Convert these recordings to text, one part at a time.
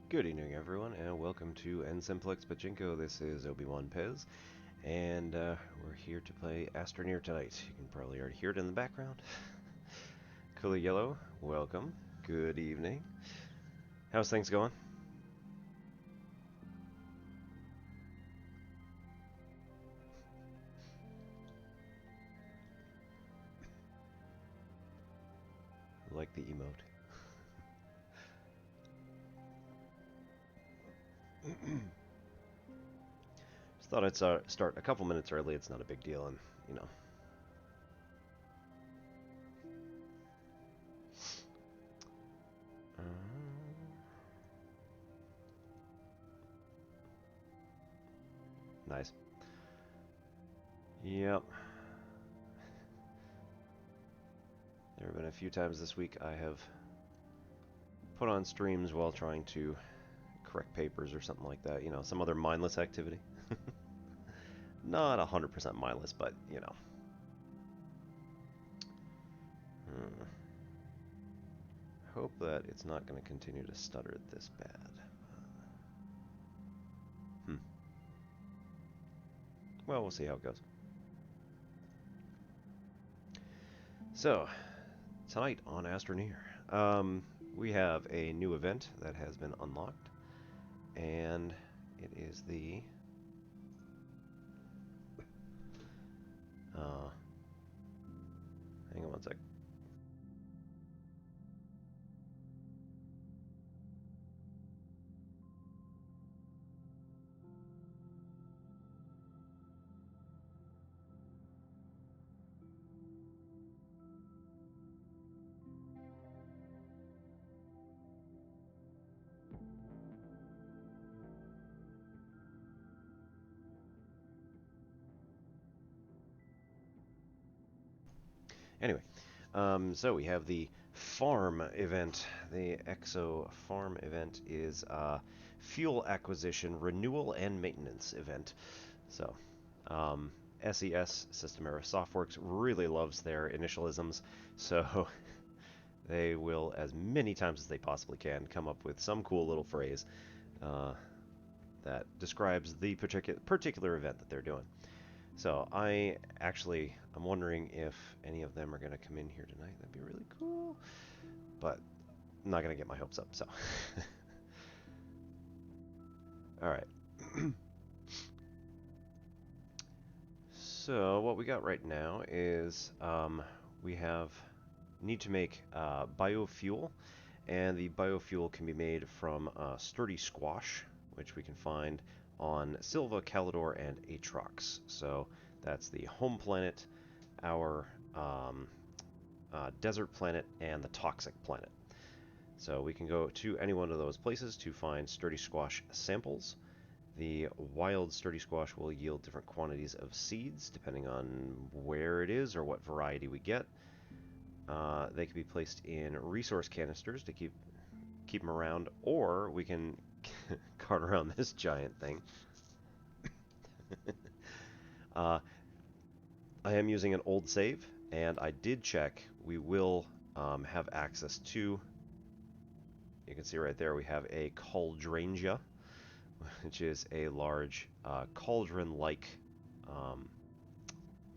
Good evening, everyone, and welcome to N-Simplex Pachinko. This is Obi-Wan Pez, and we're here to play Astroneer tonight. You can probably already hear it in the background. Cooler Yellow, welcome. Good evening. How's things going? Like the emote. Just thought I'd start a couple minutes early. It's not a big deal, and you know. Nice. Yep. There have been a few times this week I have put on streams while trying to correct papers or something like that. You know, some other mindless activity. Not 100% mindless, but you know. Hope that it's not going to continue to stutter this bad. Well, we'll see how it goes. So, tonight on Astroneer, we have a new event that has been unlocked, and it is the hang on one sec. Anyway, so we have the farm event. The EXO farm event is fuel acquisition, renewal, and maintenance event. So, SES, System Era Softworks, really loves their initialisms, so they will, as many times as they possibly can, come up with some cool little phrase that describes the particular event that they're doing. So I'm wondering if any of them are going to come in here tonight. That'd be really cool. But I'm not going to get my hopes up, so. All right. So what we got right now is we need to make biofuel, and the biofuel can be made from sturdy squash, which we can find on Silva, Calidor, and Atrox. So that's the home planet, our desert planet, and the toxic planet. So we can go to any one of those places to find sturdy squash samples. The wild sturdy squash will yield different quantities of seeds depending on where it is or what variety we get. They can be placed in resource canisters to keep them around, or we can cart around this giant thing. I am using an old save, and I did check. We will have access to, you can see right there, we have a cauldrangia, which is a large cauldron-like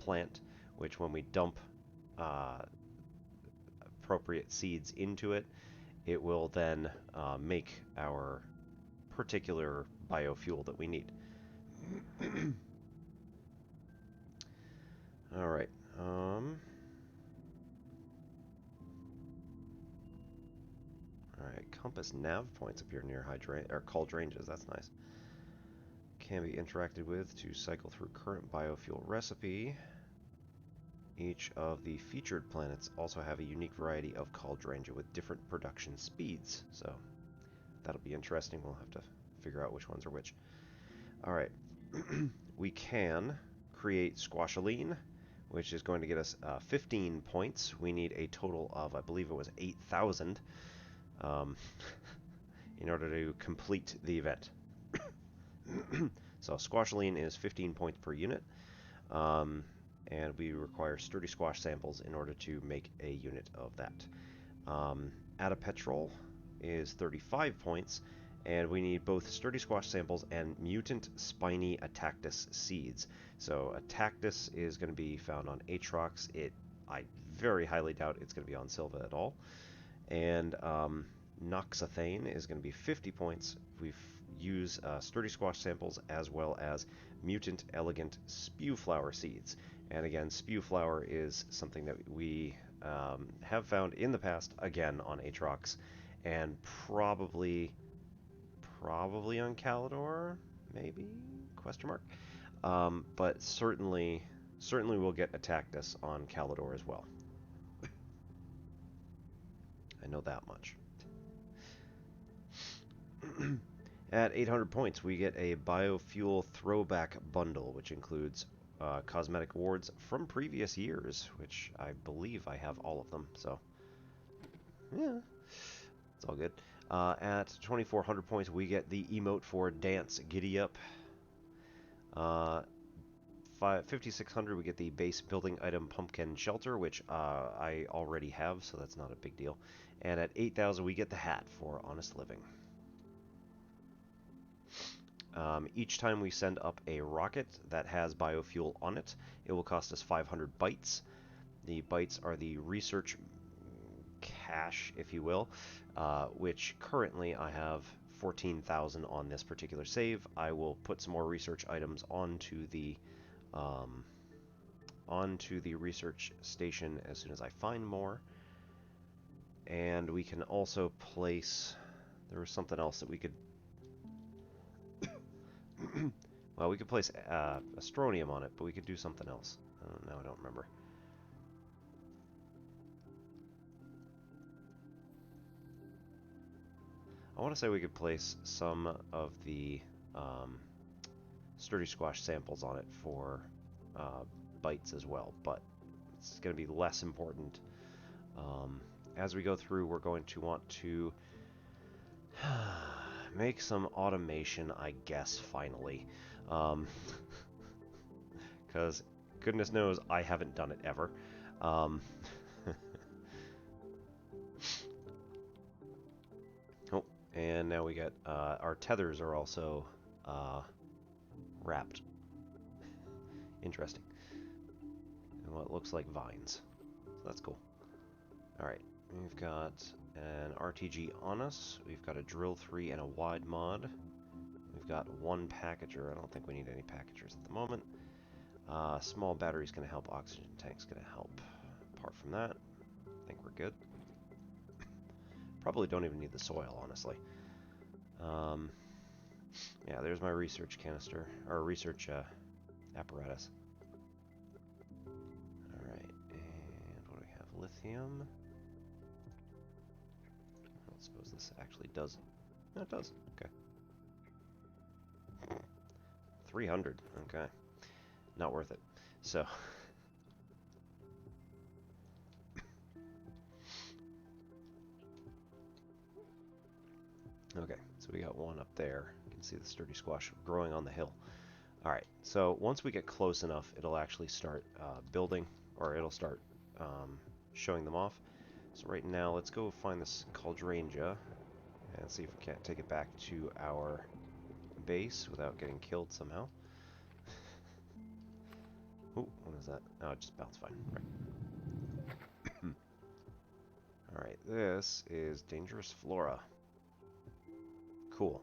plant, which when we dump appropriate seeds into it, it will then make our particular biofuel that we need. All right. All right. Compass nav points appear near cauldranges. That's nice. Can be interacted with to cycle through current biofuel recipe. Each of the featured planets also have a unique variety of cauldrangia with different production speeds, so that'll be interesting. We'll have to figure out which ones are which. All right. We can create squashaline, which is going to get us 15 points. We need a total of, I believe it was 8,000 in order to complete the event. So squashaline is 15 points per unit, and we require sturdy squash samples in order to make a unit of that. Adapetrol is 35 points, And we need both sturdy squash samples and mutant spiny Attactus seeds. So Attactus is going to be found on Aatrox. I very highly doubt it's going to be on Silva at all. And Noxathane is going to be 50 points. We use sturdy squash samples as well as mutant elegant spewflower seeds. And again, spewflower is something that we have found in the past, again on Aatrox, and probably on Calidor, maybe? Question mark. But certainly we'll get Attactus on Calidor as well. I know that much. At 800 points, we get a biofuel throwback bundle, which includes cosmetic awards from previous years, which I believe I have all of them, so yeah, it's all good. At 2400 points, we get the emote for Dance Giddy Up. 5600, we get the base building item Pumpkin Shelter, which I already have, so that's not a big deal. And at 8000, we get the hat for Honest Living. Each time we send up a rocket that has biofuel on it, it will cost us 500 bytes. The bytes are the research cash, if you will, which currently I have 14,000 on this particular save. I will put some more research items onto the research station as soon as I find more. And we can also place, there was something else that we could well, we could place Astronium on it, but we could do something else. No, I don't remember. I want to say we could place some of the sturdy squash samples on it for bytes as well, but it's going to be less important. As we go through, we're going to want to make some automation, I guess, finally. Because goodness knows I haven't done it ever. Oh, and now we get our tethers are also wrapped. Interesting. And what looks like vines. So that's cool. Alright, we've got an RTG on us. We've got a drill 3 and a wide mod. We've got one packager. I don't think we need any packagers at the moment. Small battery's going to help. Oxygen tank's going to help. Apart from that, I think we're good. Probably don't even need the soil, honestly. Yeah, there's my research canister, or research apparatus. Alright, and what do we have? Lithium. I don't suppose this actually does. No, it does. Okay. 300. Okay. Not worth it. So. Okay, so we got one up there. You can see the sturdy squash growing on the hill. Alright, so once we get close enough, it'll actually start building, or it'll start showing them off. So right now, let's go find this Caldrangia and see if we can't take it back to our base without getting killed somehow. Ooh, what is that? Oh, it just bounced fine. Right. Alright, this is Dangerous Flora. Cool.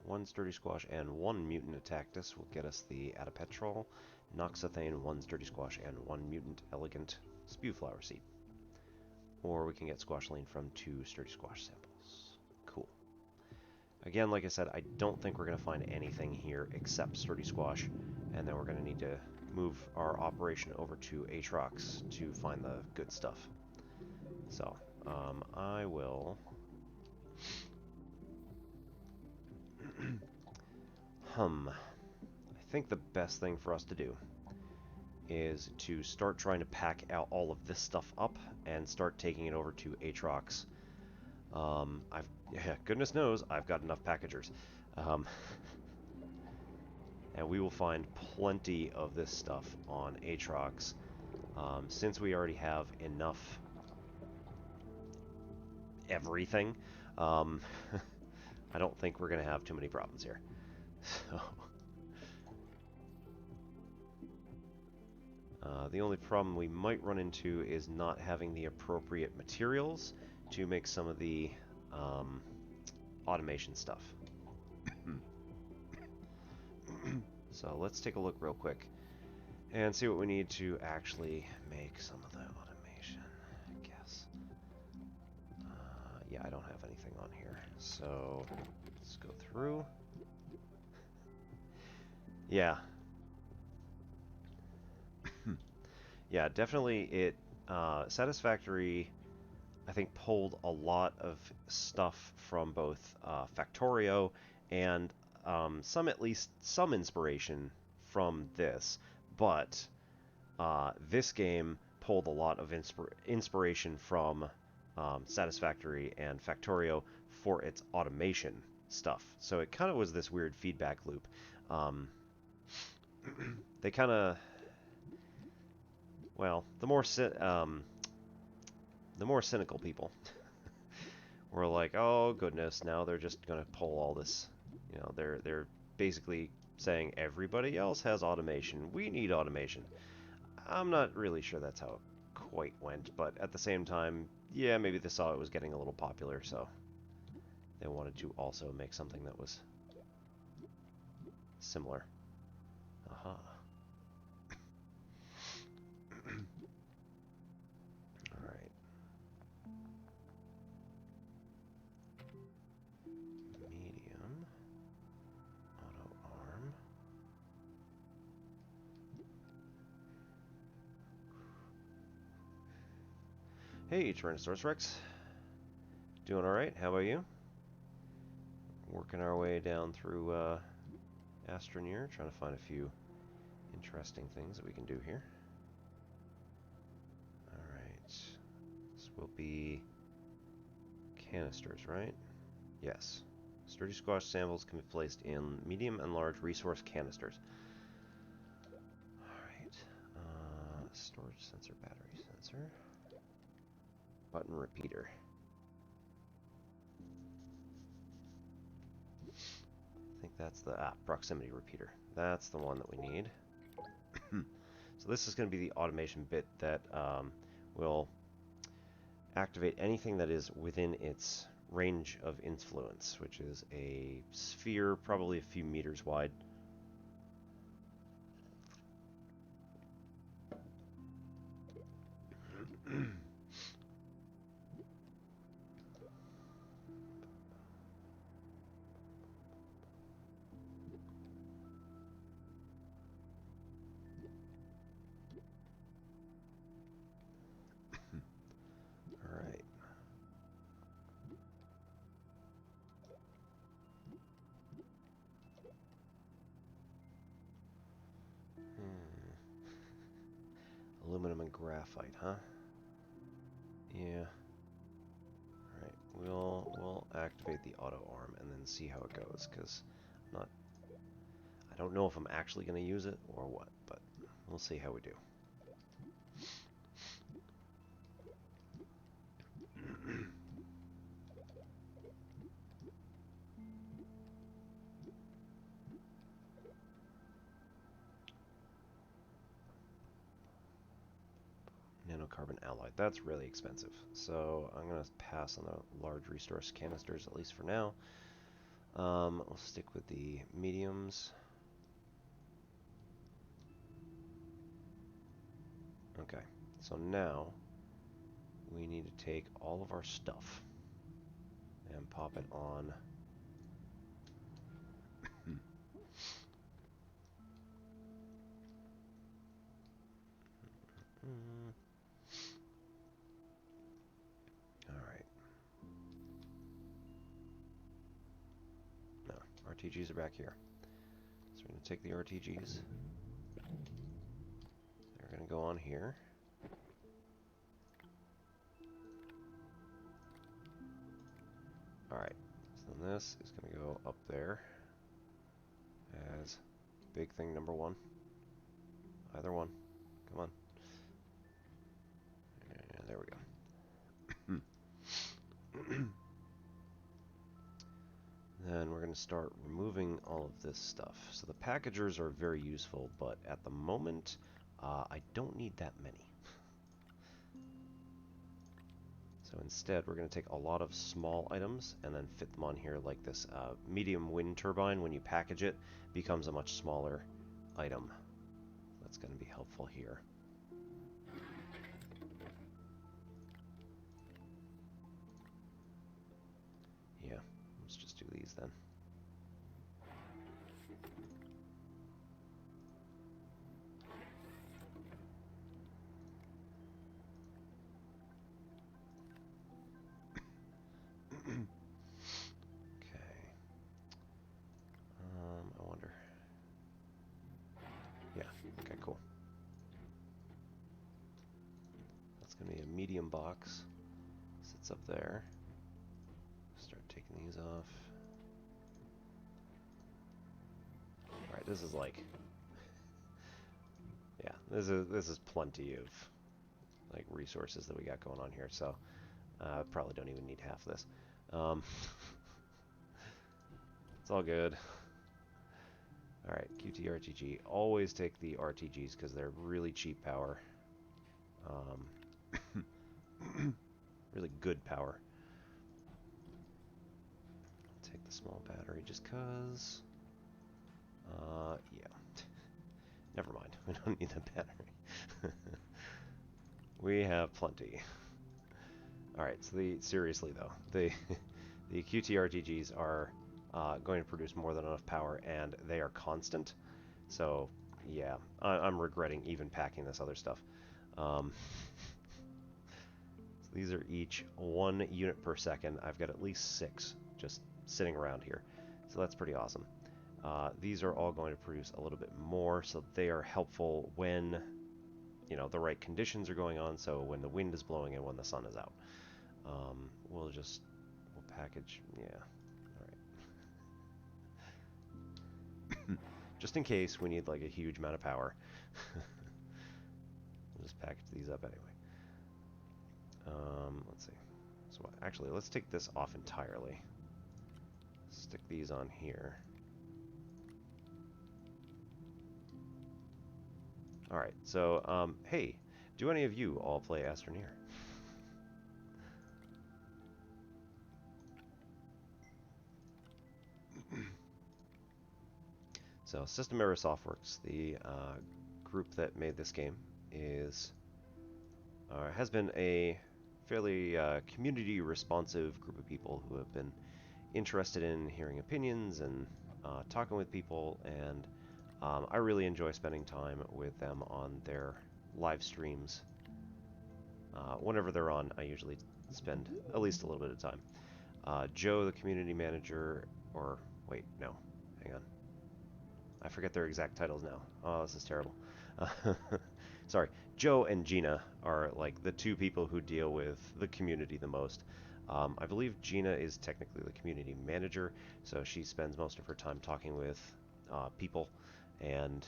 One sturdy squash and one mutant Attactus will get us the Adapetrol, Noxathane, one sturdy squash, and one mutant elegant spewflower seed. Or we can get squashline from 2 sturdy squash samples. Cool. Again, like I said, I don't think we're going to find anything here except sturdy squash, and then we're going to need to move our operation over to Aatrox to find the good stuff. So, I will... I think the best thing for us to do is to start trying to pack out all of this stuff up and start taking it over to Aatrox. Goodness knows I've got enough packagers. And we will find plenty of this stuff on Aatrox, since we already have enough everything. I don't think we're going to have too many problems here. So, the only problem we might run into is not having the appropriate materials to make some of the automation stuff. So let's take a look real quick and see what we need to actually make some of the automation, I guess. Yeah, I don't have anything on here, so let's go through. Yeah. Yeah, definitely it, Satisfactory, I think, pulled a lot of stuff from both Factorio and at least some inspiration from this, but this game pulled a lot of inspiration from Satisfactory and Factorio for its automation stuff. So it kind of was this weird feedback loop. They kind of, well, the more cynical people were like, oh goodness, now they're just gonna pull all this. You know, they're basically saying everybody else has automation. We need automation. I'm not really sure that's how it quite went, but at the same time, yeah, maybe they saw it was getting a little popular, so they wanted to also make something that was similar. Aha. Alright. Medium. Auto arm. Hey, Tyrannosaurus Rex. Doing alright? How about you? Working our way down through Astroneer, trying to find a few interesting things that we can do here. Alright. This will be canisters, right? Yes. Sturdy squash samples can be placed in medium and large resource canisters. Alright. Storage sensor, battery sensor. Button repeater. I think that's the proximity repeater. That's the one that we need. So this is going to be the automation bit that will activate anything that is within its range of influence, which is a sphere probably a few meters wide. Aluminum and graphite, huh? Yeah. Alright, we'll activate the auto arm and then see how it goes, because I don't know if I'm actually going to use it or what, but we'll see how we do. Nanocarbon alloy. That's really expensive. So I'm going to pass on the large resource canisters, at least for now. We'll stick with the mediums. Okay, so now we need to take all of our stuff and pop it on. Alright. No, RTGs are back here. So we're going to take the RTGs. They're going to go on here. Alright, so then this is going to go up there as big thing number 1. Either one. Come on. And there we go. Then we're going to start removing all of this stuff. So the packagers are very useful, but at the moment, I don't need that many. So instead, we're going to take a lot of small items and then fit them on here like this. Medium wind turbine, when you package it, becomes a much smaller item. That's going to be helpful here. Yeah, let's just do these then. I wonder. Yeah, okay, cool. That's going to be a medium box. Sits up there. Start taking these off. Alright, this is like... yeah, this is plenty of like resources that we got going on here, so probably don't even need half this. It's all good. Alright, QT RTG. Always take the RTGs because they're really cheap power. Really good power. Take the small battery just because. Yeah. Never mind. We don't need the battery. We have plenty. Alright, so seriously though, the QT RTGs are going to produce more than enough power, and they are constant. So, yeah, I'm regretting even packing this other stuff. So these are each 1 unit per second. I've got at least 6 just sitting around here. So that's pretty awesome. These are all going to produce a little bit more, so they are helpful when, you know, the right conditions are going on, so when the wind is blowing and when the sun is out. We'll package, yeah. Just in case we need like a huge amount of power. We'll just package these up anyway. Let's see. So actually, let's take this off entirely. Stick these on here. Alright, so, hey, do any of you all play Astroneer? So, System Era Softworks, the group that made this game, has been a fairly community-responsive group of people who have been interested in hearing opinions and talking with people, and I really enjoy spending time with them on their live streams. Whenever they're on, I usually spend at least a little bit of time. Joe, the community manager, or wait, no, hang on. I forget their exact titles now. Oh, this is terrible. Sorry. Joe and Gina are like the 2 people who deal with the community the most. I believe Gina is technically the community manager, so she spends most of her time talking with people and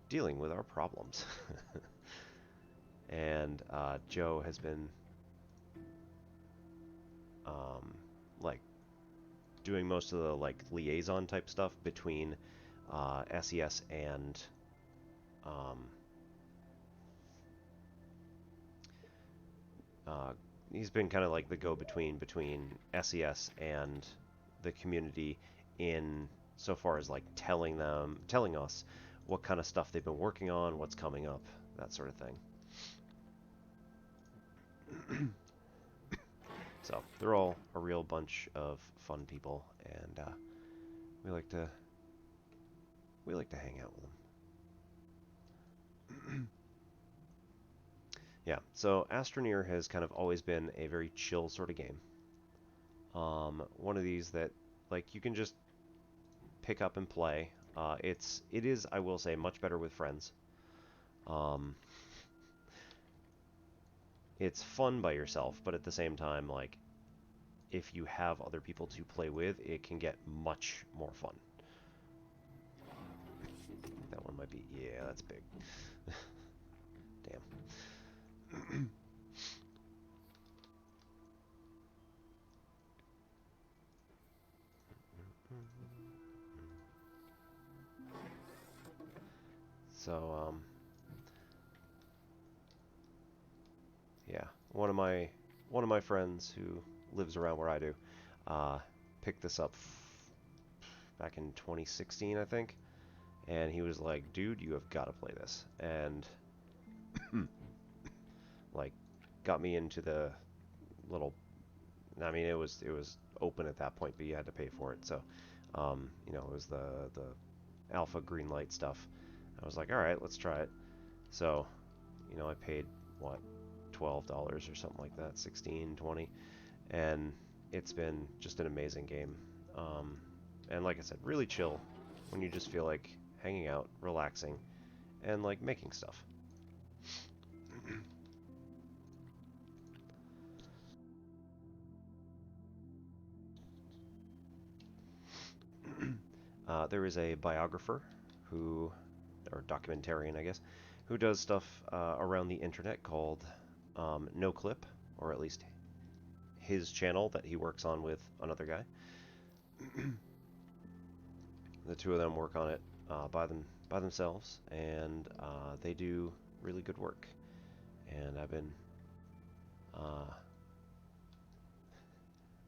dealing with our problems. And Joe has been like doing most of the like liaison type stuff between SES and he's been kind of like the go-between between SES and the community in so far as like telling us what kind of stuff they've been working on, what's coming up, that sort of thing. So they're all a real bunch of fun people, and we like to hang out with them. Yeah, so Astroneer has kind of always been a very chill sort of game. One of these that like you can just pick up and play. It is, I will say, much better with friends. Um, it's fun by yourself, but at the same time, like, if you have other people to play with, it can get much more fun. That one might be, yeah, that's big. Damn. So, yeah, one of my friends who lives around where I do, uh, picked this up back in 2016, I think, and he was like, "Dude, you have got to play this," and like, got me into the little. I mean, it was open at that point, but you had to pay for it. So, you know, it was the alpha Greenlight stuff. I was like, all right, let's try it. So, you know, I paid what, $12 or something like that, 16, 20, and it's been just an amazing game. And like I said, really chill when you just feel like hanging out, relaxing, and like making stuff. There is a biographer who, or documentarian, I guess, who does stuff around the internet called No Clip, or at least his channel that he works on with another guy. The two of them work on it by themselves, and they do really good work. And uh,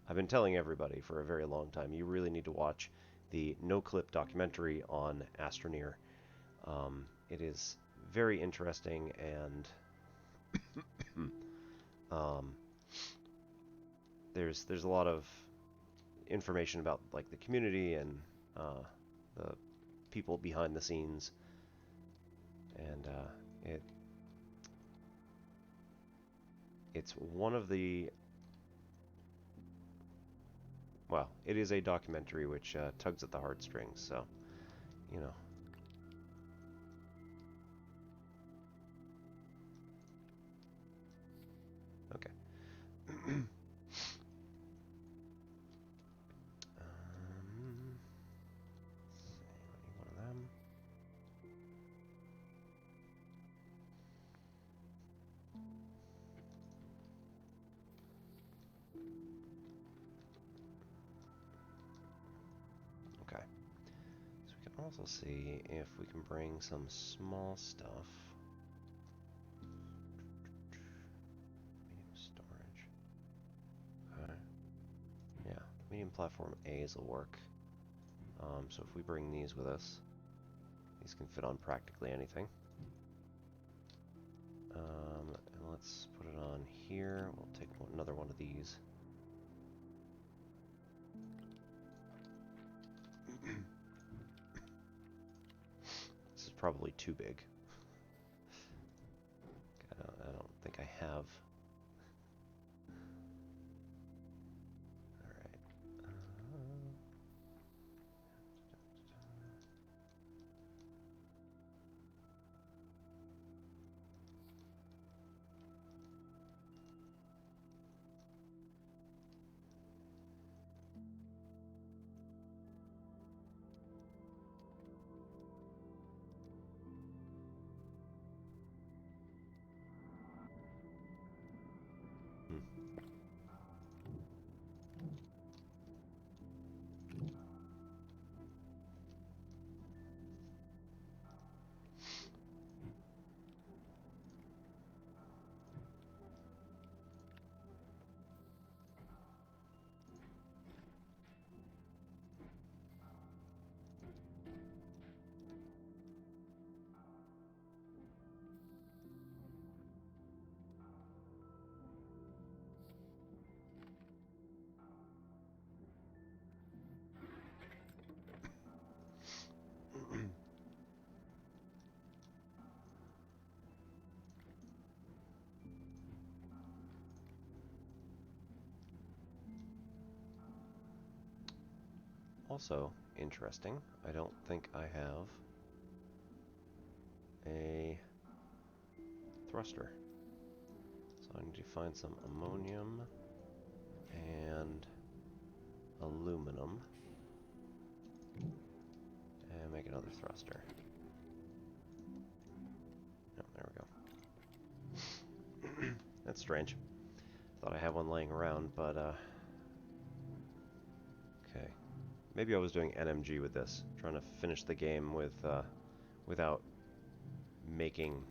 I've been telling everybody for a very long time, you really need to watch the No Clip documentary on Astroneer. It is very interesting, and um, there's a lot of information about like the community and the people behind the scenes, and it's one of the, well, it is a documentary which tugs at the heartstrings, so you know. Okay. One of them. Okay. So we can also see if we can bring some small stuff. Medium storage. Okay. Yeah, medium platform A's will work. So if we bring these with us, these can fit on practically anything. And let's put it on here. We'll take another one of these. This is probably too big. I don't think I have. Alright. Also, interesting. I don't think I have a thruster. So I need to find some ammonium and aluminum and make another thruster. Oh, there we go. That's strange. Thought I had one laying around, but okay. Maybe I was doing NMG with this, trying to finish the game with without making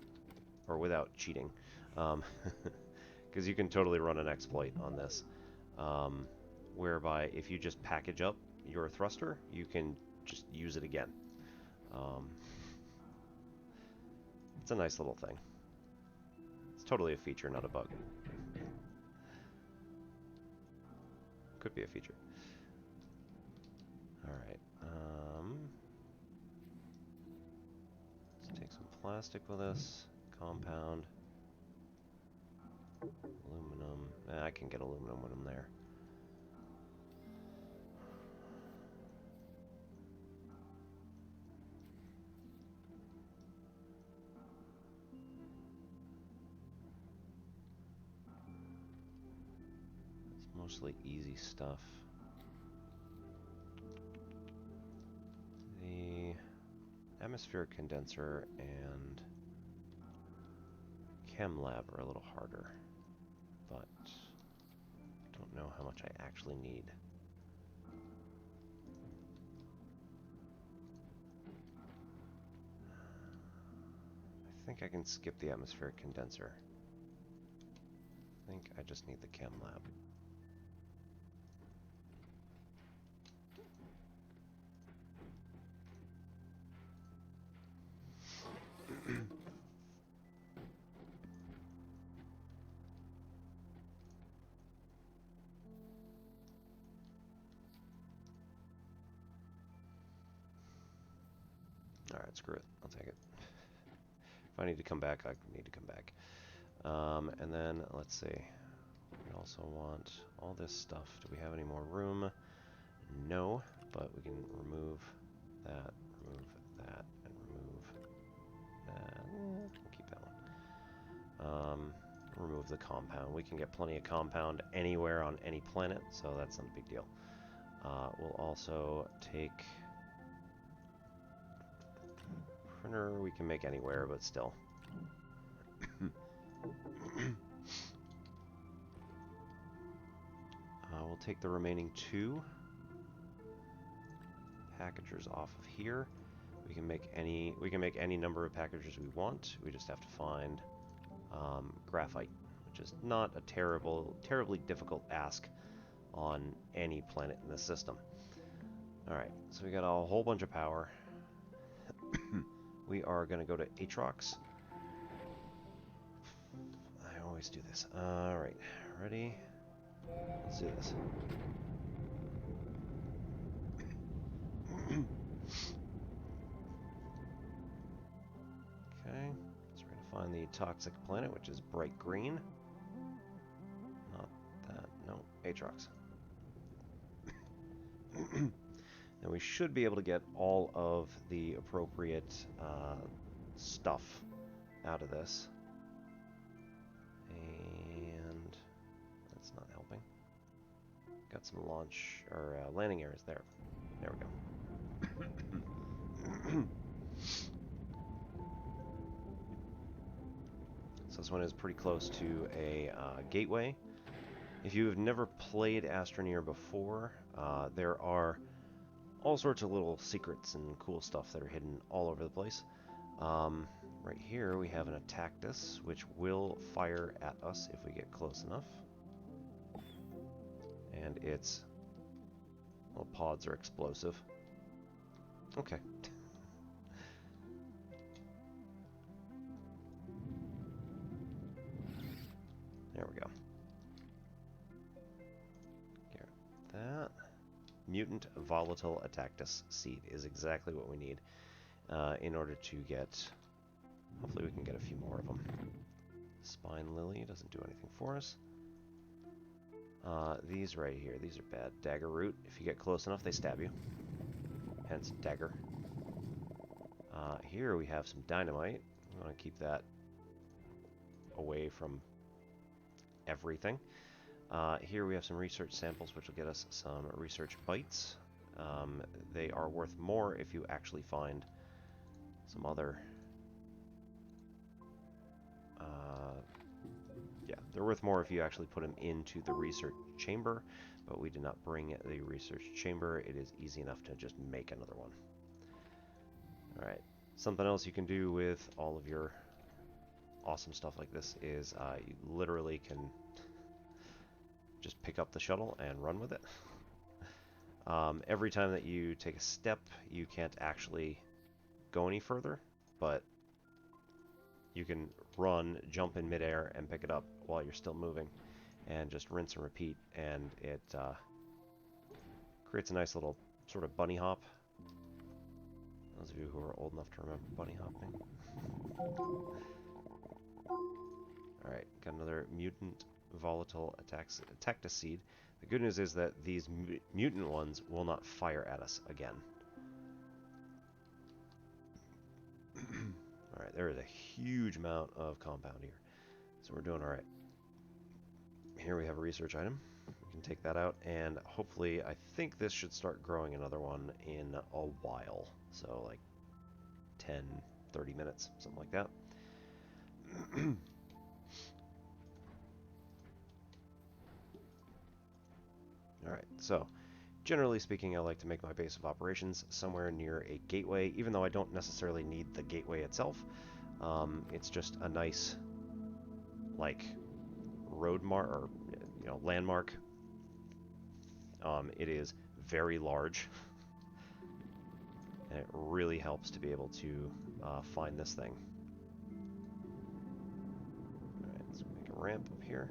or without cheating, because you can totally run an exploit on this, whereby if you just package up your thruster, you can just use it again. It's a nice little thing. It's totally a feature, not a bug. Could be a feature. Alright, let's take some plastic with us, compound, aluminum. I can get aluminum when I'm there. It's mostly easy stuff. The atmospheric condenser and chem lab are a little harder, but I don't know how much I actually need. I think I can skip the atmospheric condenser. I think I just need the chem lab. Alright, screw it. I'll take it. If I need to come back, I need to come back. And then, let's see. We also want all this stuff. Do we have any more room? No, but we can remove that, and remove that. We'll keep that one. Remove the compound. We can get plenty of compound anywhere on any planet, so that's not a big deal. We'll also take printer. We can make anywhere, but still. We'll take the remaining 2 packagers off of here. We can make any number of packagers we want. We just have to find graphite, which is not a terribly difficult ask on any planet in the system. Alright, so we got a whole bunch of power. We are going to go to Atrox. I always do this. Alright, ready? Let's do this. Okay, so we're going to find the toxic planet, which is bright green. Not that, no, Atrox. Then we should be able to get all of the appropriate stuff out of this. And that's not helping. Got some launch or landing areas there. There we go. So this one is pretty close to a gateway. If you've never played Astroneer before, there are all sorts of little secrets and cool stuff that are hidden all over the place. Right here we have an Attactus, which will fire at us if we get close enough. And its little pods are explosive. Okay. There we go. Get that. Mutant volatile Attactus seed is exactly what we need in order to get... Hopefully we can get a few more of them. Spine Lily doesn't do anything for us. These right here, these are bad. Dagger Root, if you get close enough, they stab you. hence dagger. Here we have some dynamite. I want to keep that away from everything. Here we have some research samples, which will get us some research bytes. They are worth more if you actually find some other... yeah, they're worth more if you actually put them into the research chamber, but we did not bring the research chamber. It is easy enough to just make another one. Alright, something else you can do with all of your awesome stuff like this is you literally can just pick up the shuttle and run with it. Every time that you take a step, you can't actually go any further, but you can run, jump in midair, and pick it up while you're still moving, and just rinse and repeat, and it creates a nice little sort of bunny hop. Those of you who are old enough to remember bunny hopping. Alright, got another mutant volatile attacticide. The good news is that these mutant ones will not fire at us again. Alright, there is a huge amount of compound here. So we're doing alright. Here we have a research item. We can take that out, and hopefully, I think this should start growing another one in a while. So like 10, 30 minutes, something like that. Alright, so generally speaking, I like to make my base of operations somewhere near a gateway, even though I don't necessarily need the gateway itself. It's just a nice, like, road mark, or, you know, landmark. It is very large, and it really helps to be able to find this thing. Alright, let's make a ramp up here.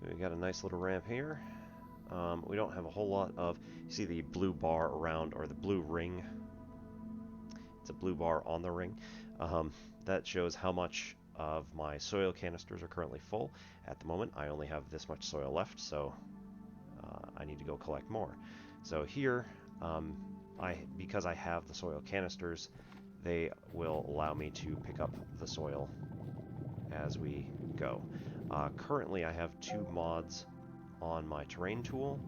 We got a nice little ramp here. We don't have a whole lot of... You see the blue bar around, or the blue ring? It's a blue bar on the ring. That shows how much of my soil canisters are currently full. At the moment, I only have this much soil left, so I need to go collect more. So here, because I have the soil canisters, they will allow me to pick up the soil as we go. Currently, I have 2 mods on my terrain tool.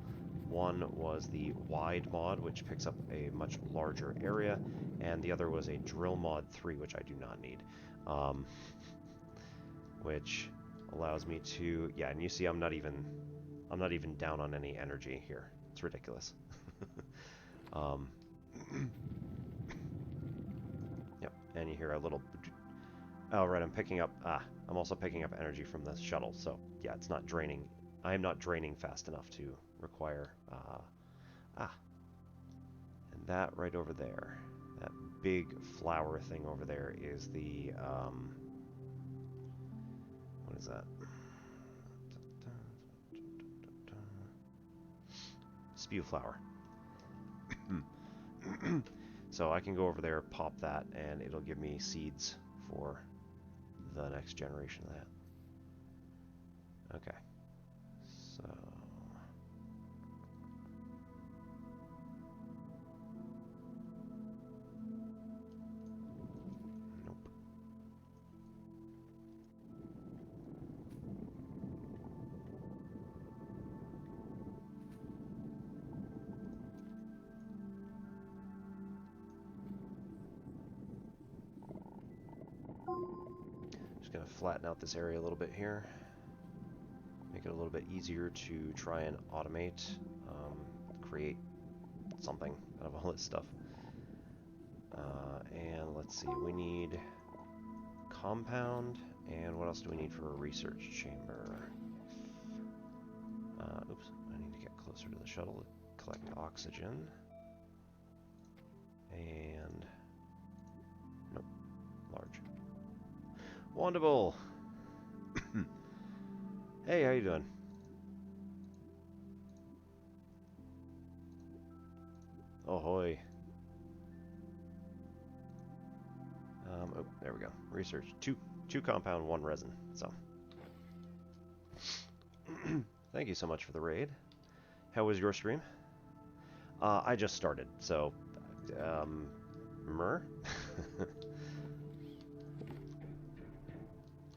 One was the wide mod, which picks up a much larger area, and the other was a drill mod 3, which I do not need, which allows me to, yeah, and you see I'm not even down on any energy here. It's ridiculous. Yep, and you hear a little. Oh, right, I'm also picking up energy from the shuttle, so yeah, it's not draining. I am not draining fast enough to require, and that right over there, that big flower thing over there is the, what is that? Spew flower. So I can go over there, pop that, and it'll give me seeds for the next generation of that. Okay, so nope. Just gonna flatten out this area a little bit here. Make it a little bit easier to try and automate, create something out of all this stuff. And let's see, we need compound, and what else do we need for a research chamber? Oops, I need to get closer to the shuttle to collect oxygen. And nope, large. Wonderful. Hey, how you doing? Ahoy. Oh, there we go. Research. Two compound, one resin. So, thank you so much for the raid. How was your stream? I just started, so, mer?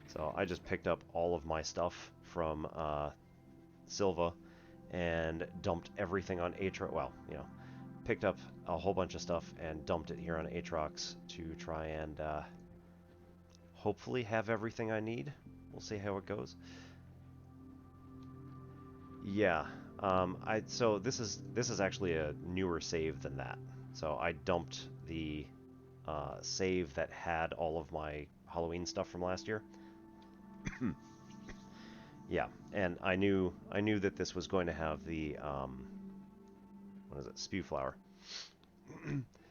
So I just picked up all of my stuff from Silva and dumped everything on Aatrox. Well, you know, picked up a whole bunch of stuff and dumped it here on Aatrox to try and hopefully have everything I need. We'll see how it goes. Yeah. So this is actually a newer save than that. So I dumped the save that had all of my Halloween stuff from last year. Yeah, and I knew that this was going to have the what is it, spew flower.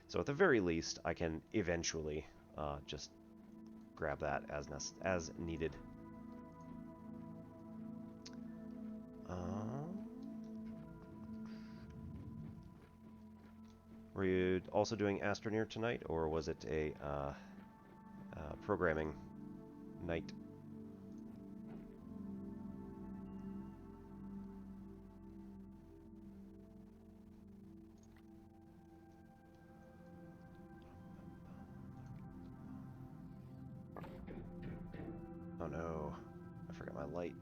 So at the very least, I can eventually just grab that as needed. Were you also doing Astroneer tonight, or was it a programming night? Oh no, I forgot my light.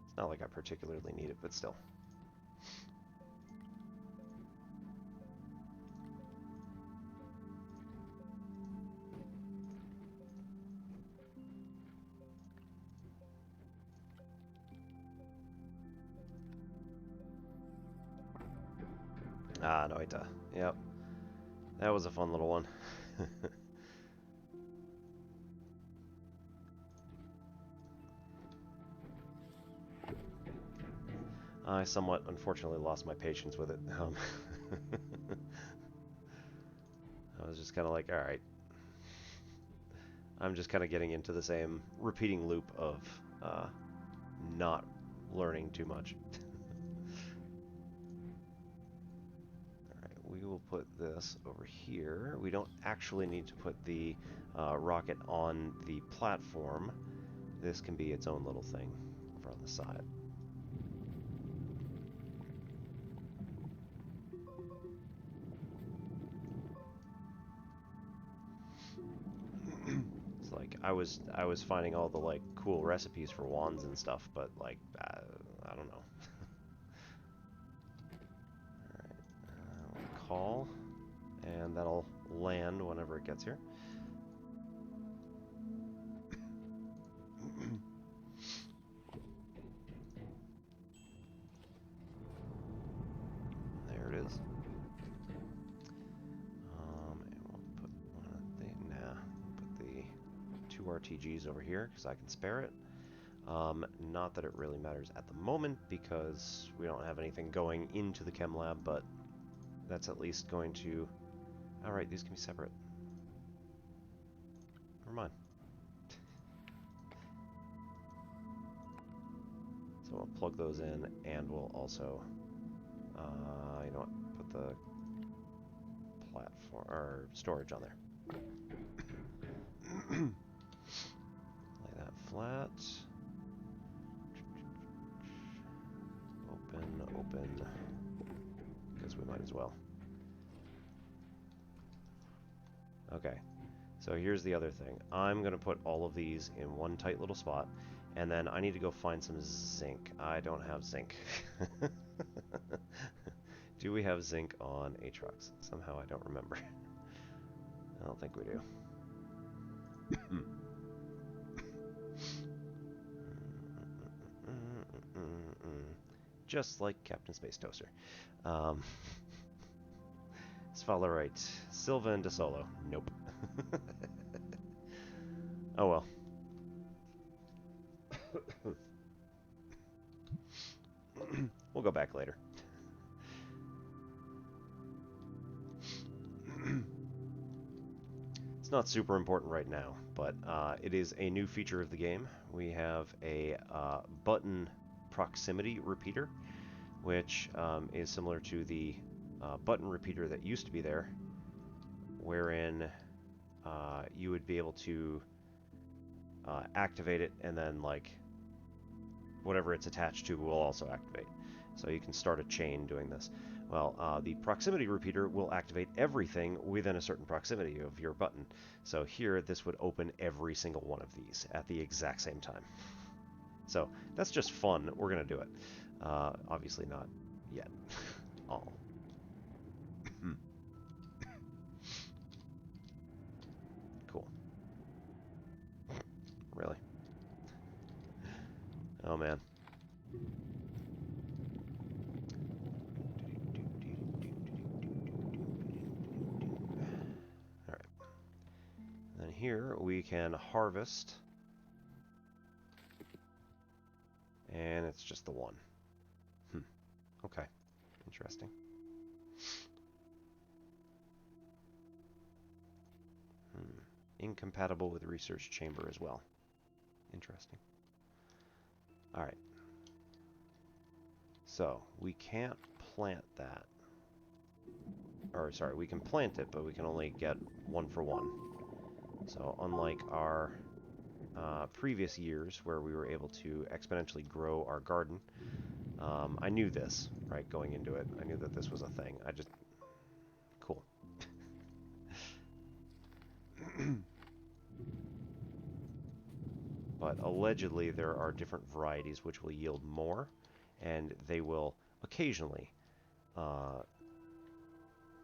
It's not like I particularly need it, but still. Ah, Noita. Yep. That was a fun little one. I somewhat, unfortunately, lost my patience with it. I was just kind of like, alright. I'm just kind of getting into the same repeating loop of not learning too much. Alright, we will put this over here. We don't actually need to put the rocket on the platform. This can be its own little thing over on the side. It's like I was finding all the like cool recipes for wands and stuff, but like I don't know. All right, we'll call, and that'll land whenever it gets here. There it is. And we'll put one of the put the two RTGs over here because I can spare it. Not that it really matters at the moment because we don't have anything going into the chem lab, but that's at least going to... Alright, these can be separate. Never mind. So we'll plug those in, and we'll also, you know what, put the platform, or storage on there. Lay that flat. Open, because we might as well. Okay, so here's the other thing. I'm going to put all of these in one tight little spot, and then I need to go find some zinc. I don't have zinc. Do we have zinc on Aatrox? Somehow I don't remember. I don't think we do. Just like Captain Space Toaster. Sphalerite. Silva and DeSolo. Nope. Oh well. We'll go back later. It's It's not super important right now, but it is a new feature of the game. We have a button proximity repeater, which is similar to the button repeater that used to be there, wherein you would be able to activate it, and then like whatever it's attached to will also activate. So you can start a chain doing this. Well, the proximity repeater will activate everything within a certain proximity of your button. So here, this would open every single one of these at the exact same time. So that's just fun. We're going to do it. Obviously not yet. Oh. Cool. Really? Oh, man. Alright. Then here we can harvest. And it's just the one. Okay. Interesting. Incompatible with research chamber as well. Interesting. Alright. So, we can't plant that. Or, sorry, we can plant it, but we can only get one for one. So, unlike our previous years, where we were able to exponentially grow our garden, I knew this, right, going into it. I knew that this was a thing. I just... Cool. But allegedly there are different varieties which will yield more, and they will occasionally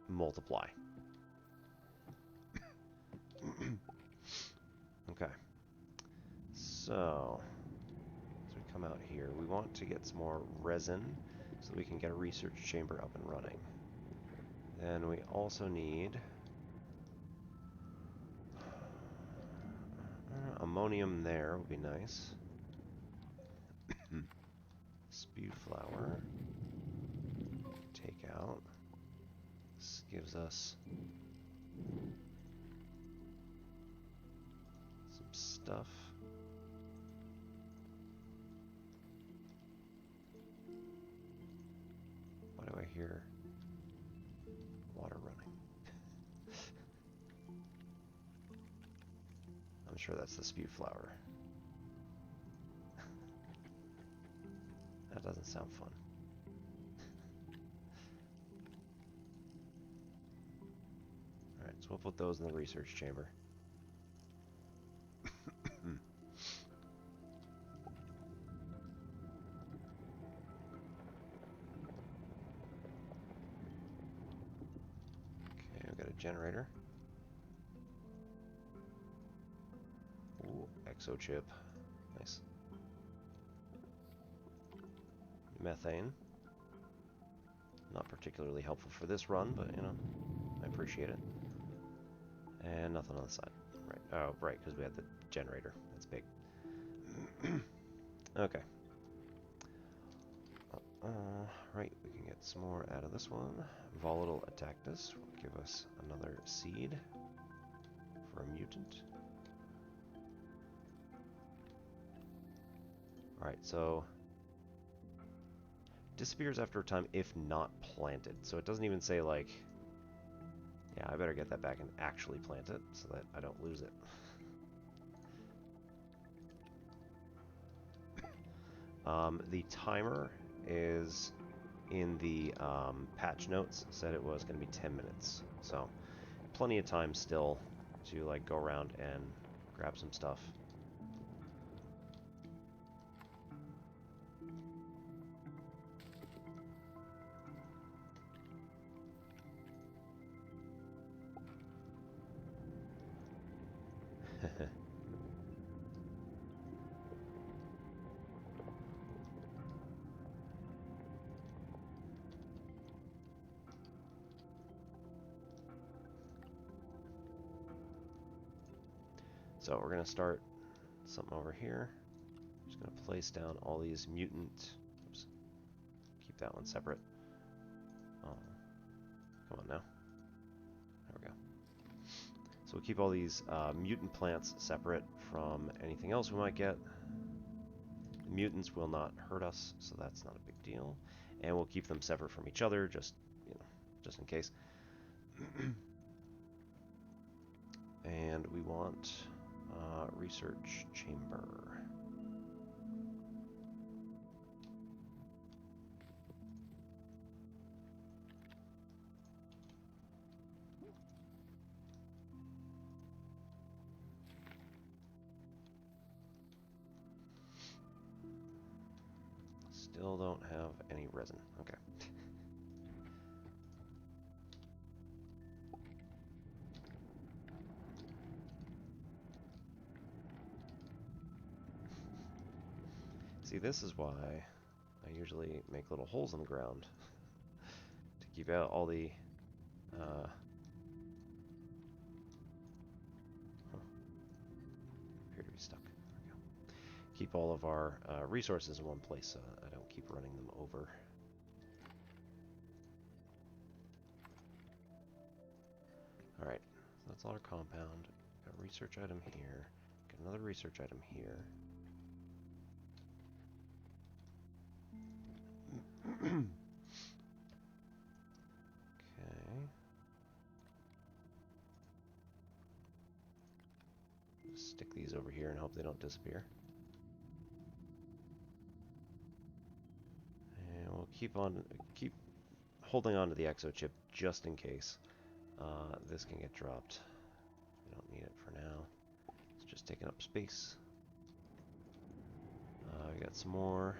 multiply. Okay. So, as we come out here, we want to get some more resin so that we can get a research chamber up and running. Then we also need ammonium. There would be nice. Spewed flower. Take out. This gives us some stuff. Why do I hear water running? I'm sure that's the spewed flower. That doesn't sound fun. Alright, so we'll put those in the research chamber. Okay, we've got a generator. Ooh, exo chip. Nice. Methane. Not particularly helpful for this run, but, you know, I appreciate it. And nothing on the side. Right. Oh, right, because we had the generator. That's big. Okay. Right, we can get some more out of this one. Volatile Attactus will give us another seed for a mutant. Alright, so disappears after a time if not planted. So it doesn't even say, like, yeah, I better get that back and actually plant it so that I don't lose it. The timer is in the patch notes, said it was going to be 10 minutes. So plenty of time still to like go around and grab some stuff. So we're going to start something over here. Just going to place down all these mutant. Oops. Keep that one separate. Oh. Come on now. There we go. So we'll keep all these mutant plants separate from anything else we might get. The mutants will not hurt us, so that's not a big deal. And we'll keep them separate from each other, just just in case. And we want research chamber. Still don't have any resin. Okay. See, this is why I usually make little holes in the ground to keep out all the appear to be stuck. There we go. Keep all of our resources in one place so I don't keep running them over. Alright, so that's all our compound. Got a research item here. Got another research item here. Okay. Just stick these over here and hope they don't disappear. And we'll keep holding on to the exo chip just in case this can get dropped. We don't need it for now. It's just taking up space. We got some more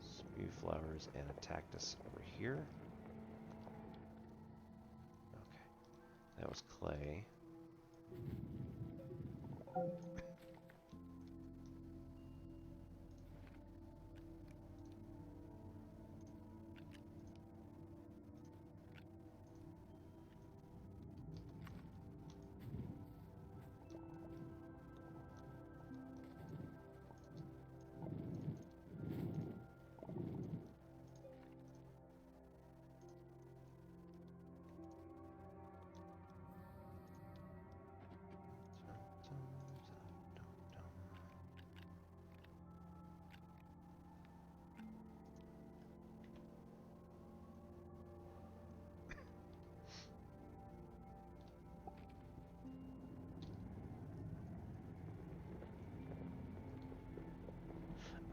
spew flowers and a cactus over here. Okay, that was clay.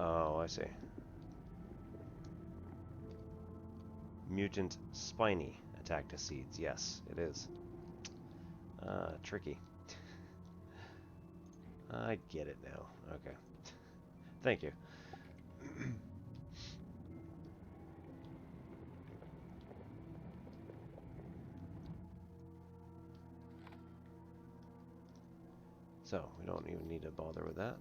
Oh, I see. Mutant spiny attack to seeds. Yes, it is. Tricky. I get it now. Okay. Thank you. So, we don't even need to bother with that.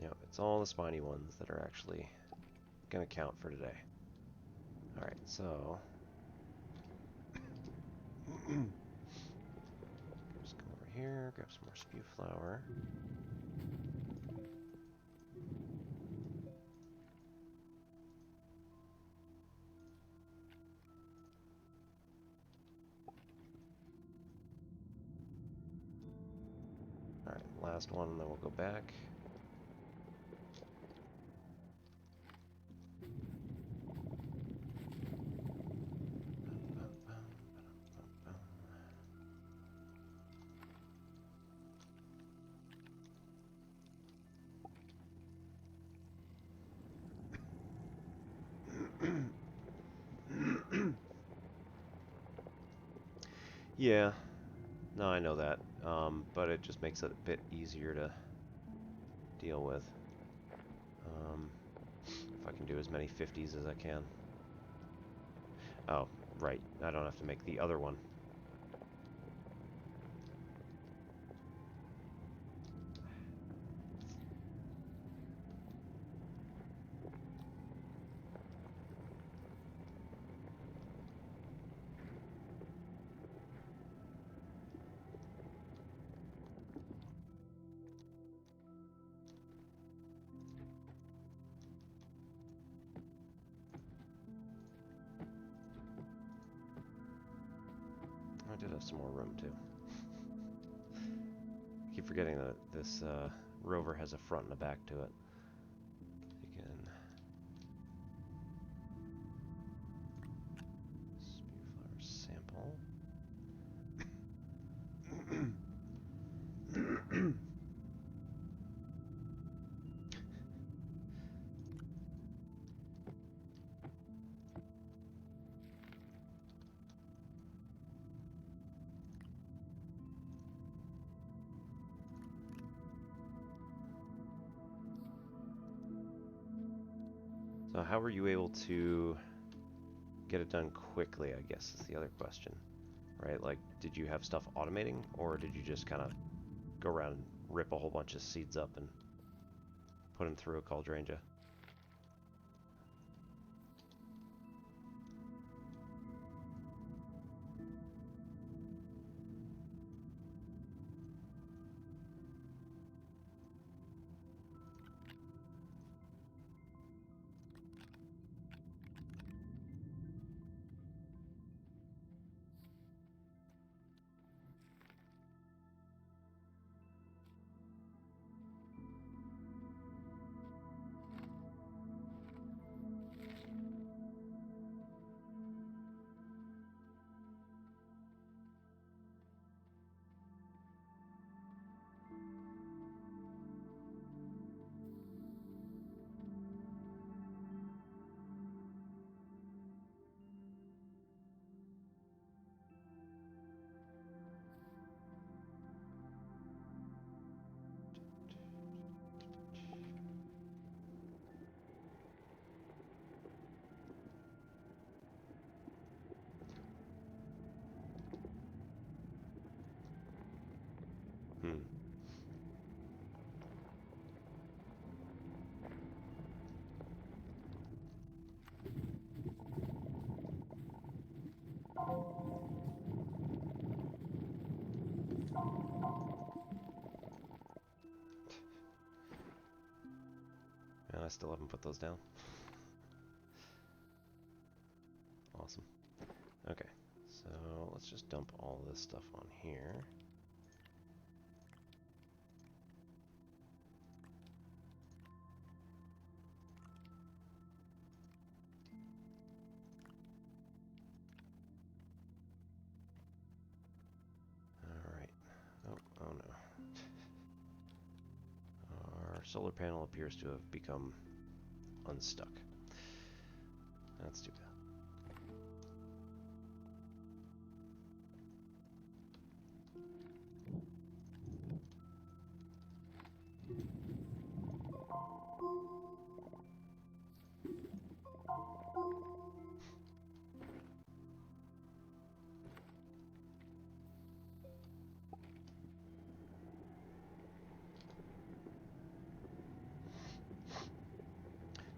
Yep, it's all the spiny ones that are actually gonna count for today. Alright, so just come over here, grab some more spew flower. Alright, last one, and then we'll go back. Yeah, no, I know that, but it just makes it a bit easier to deal with. If I can do as many 50s as I can. Oh, right, I don't have to make the other one. I did have some more room too. Keep forgetting that this rover has a front and a back to it. You can Spewflower sample. So how were you able to get it done quickly, I guess is the other question, right? Like, did you have stuff automating, or did you just kind of go around and rip a whole bunch of seeds up and put them through a cauldranja? Hmm. And I still haven't put those down. Awesome. Okay, so let's just dump all this stuff on here. Alright. Oh no. Our solar panel appears to have become unstuck. That's too bad.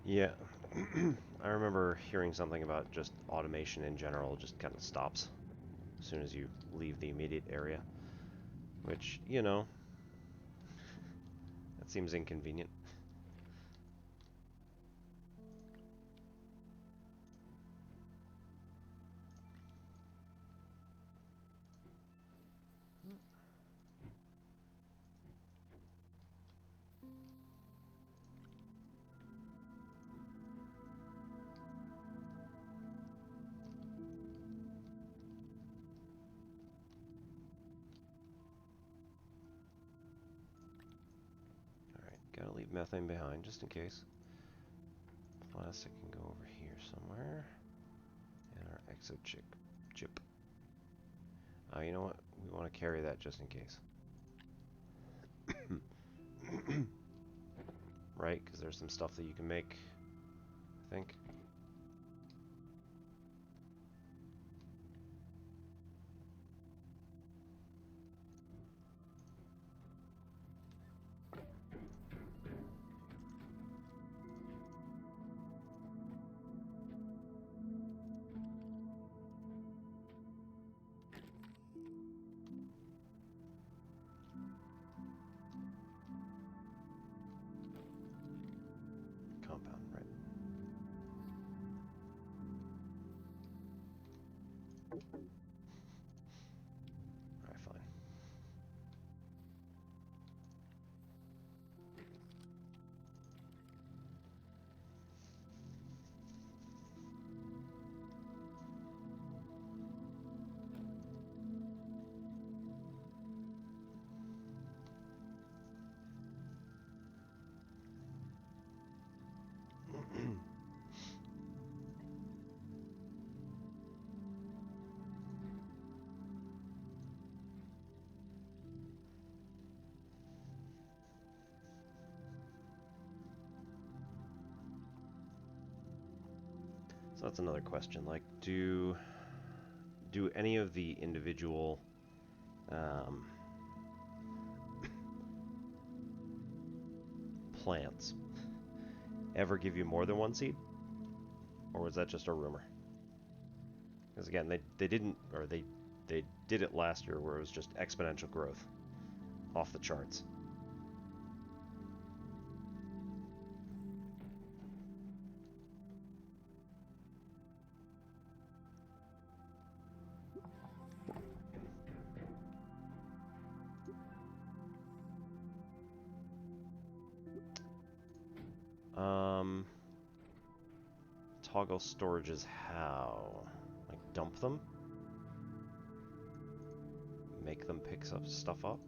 Yeah, I remember hearing something about just automation in general just kind of stops as soon as you leave the immediate area, which, you know, that seems inconvenient. Alright, gotta leave methane behind just in case. Plastic can go over here somewhere. And our exo chip. You know what? We want to carry that just in case. Right? Because there's some stuff that you can make, I think. Compound, right? So that's another question. Like, do any of the individual plants ever give you more than one seed? Or was that just a rumor? Because again, they didn't, or they did it last year where it was just exponential growth off the charts. Toggle storages how? Like dump them? Make them pick stuff up?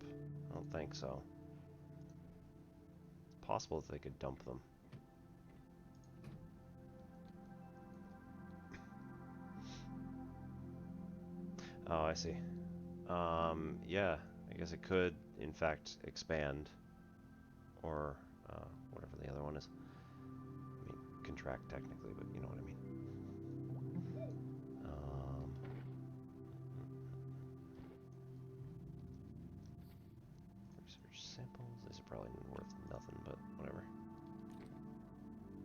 I don't think so. It's possible that they could dump them. Oh, I see. Yeah, I guess it could, in fact, expand. Or, whatever the other one is. I mean, contract technically, but you know what I mean. Research samples. These are probably worth nothing, but whatever.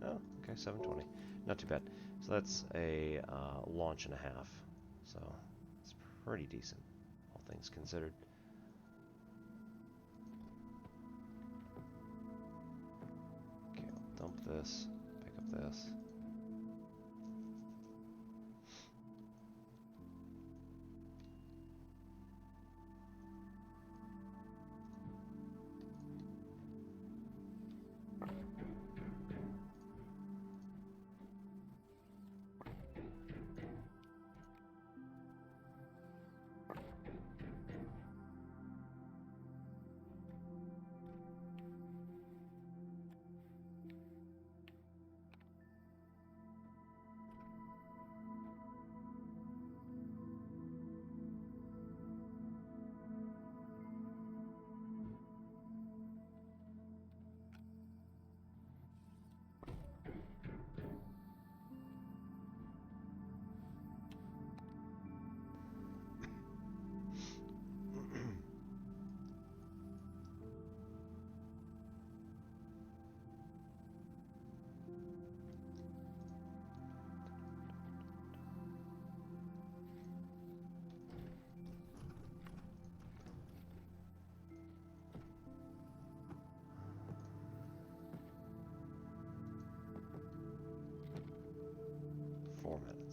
Oh, okay, 720. Not too bad. So that's a launch and a half. So it's pretty decent, all things considered. Okay, I'll dump this, pick up this.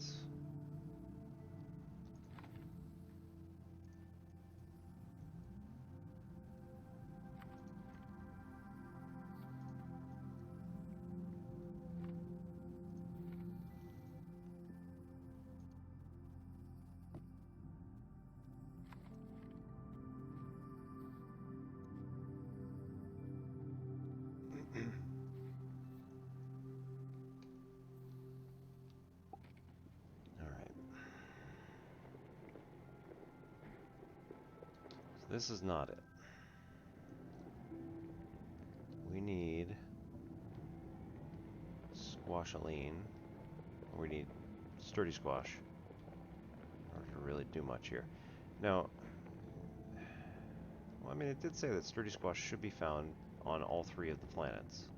Minutes. This is not it. We need squashaline. We need sturdy squash in order to really do much here. Now, well, I mean, it did say that sturdy squash should be found on all three of the planets.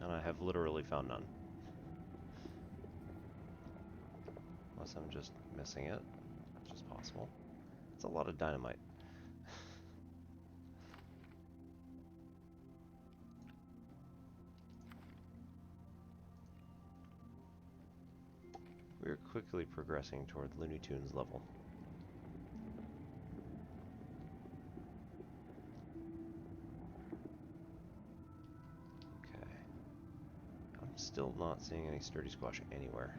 And I have literally found none. Unless I'm just missing it, which is possible. It's a lot of dynamite. We are quickly progressing toward Looney Tunes level. Okay. I'm still not seeing any sturdy squash anywhere.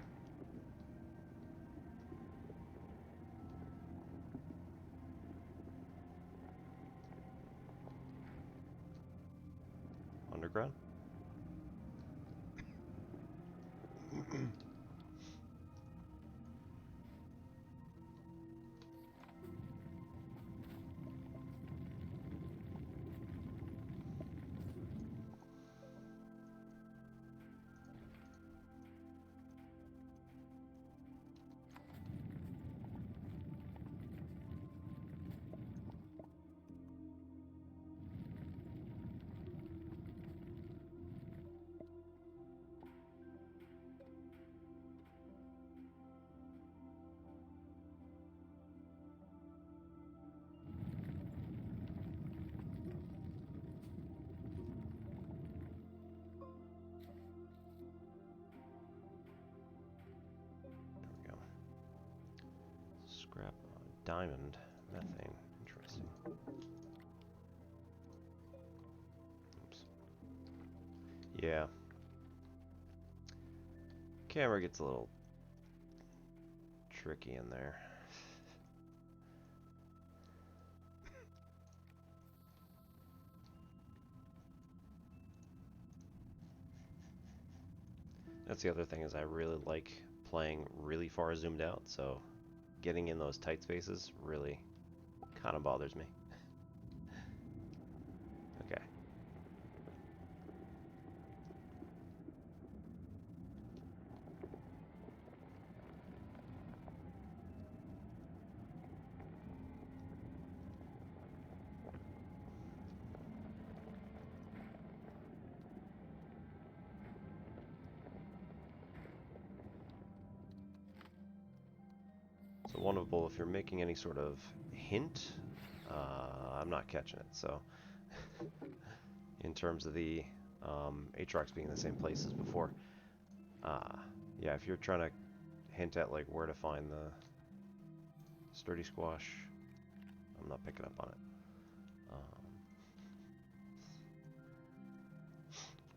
Underground? Scrap diamond methane. Interesting. Oops. Yeah. Camera gets a little tricky in there. That's the other thing, is I really like playing really far zoomed out, so getting in those tight spaces really kind of bothers me. Okay. So wonderful, if you're making any sort of hint, I'm not catching it, so in terms of the Aatrox being in the same place as before, yeah, if you're trying to hint at like where to find the sturdy squash, I'm not picking up on it.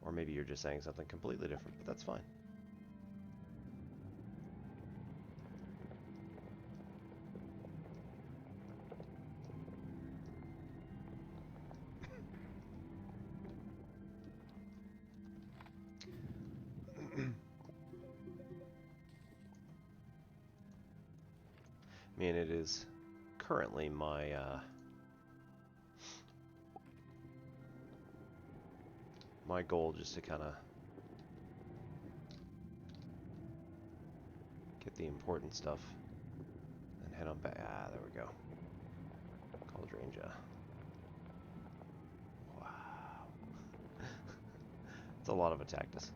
Or maybe you're just saying something completely different, but that's fine. I mean, it is currently my my goal just to kind of get the important stuff and head on back. Ah, there we go. Cauldranja. Wow. It's a lot of Attactus.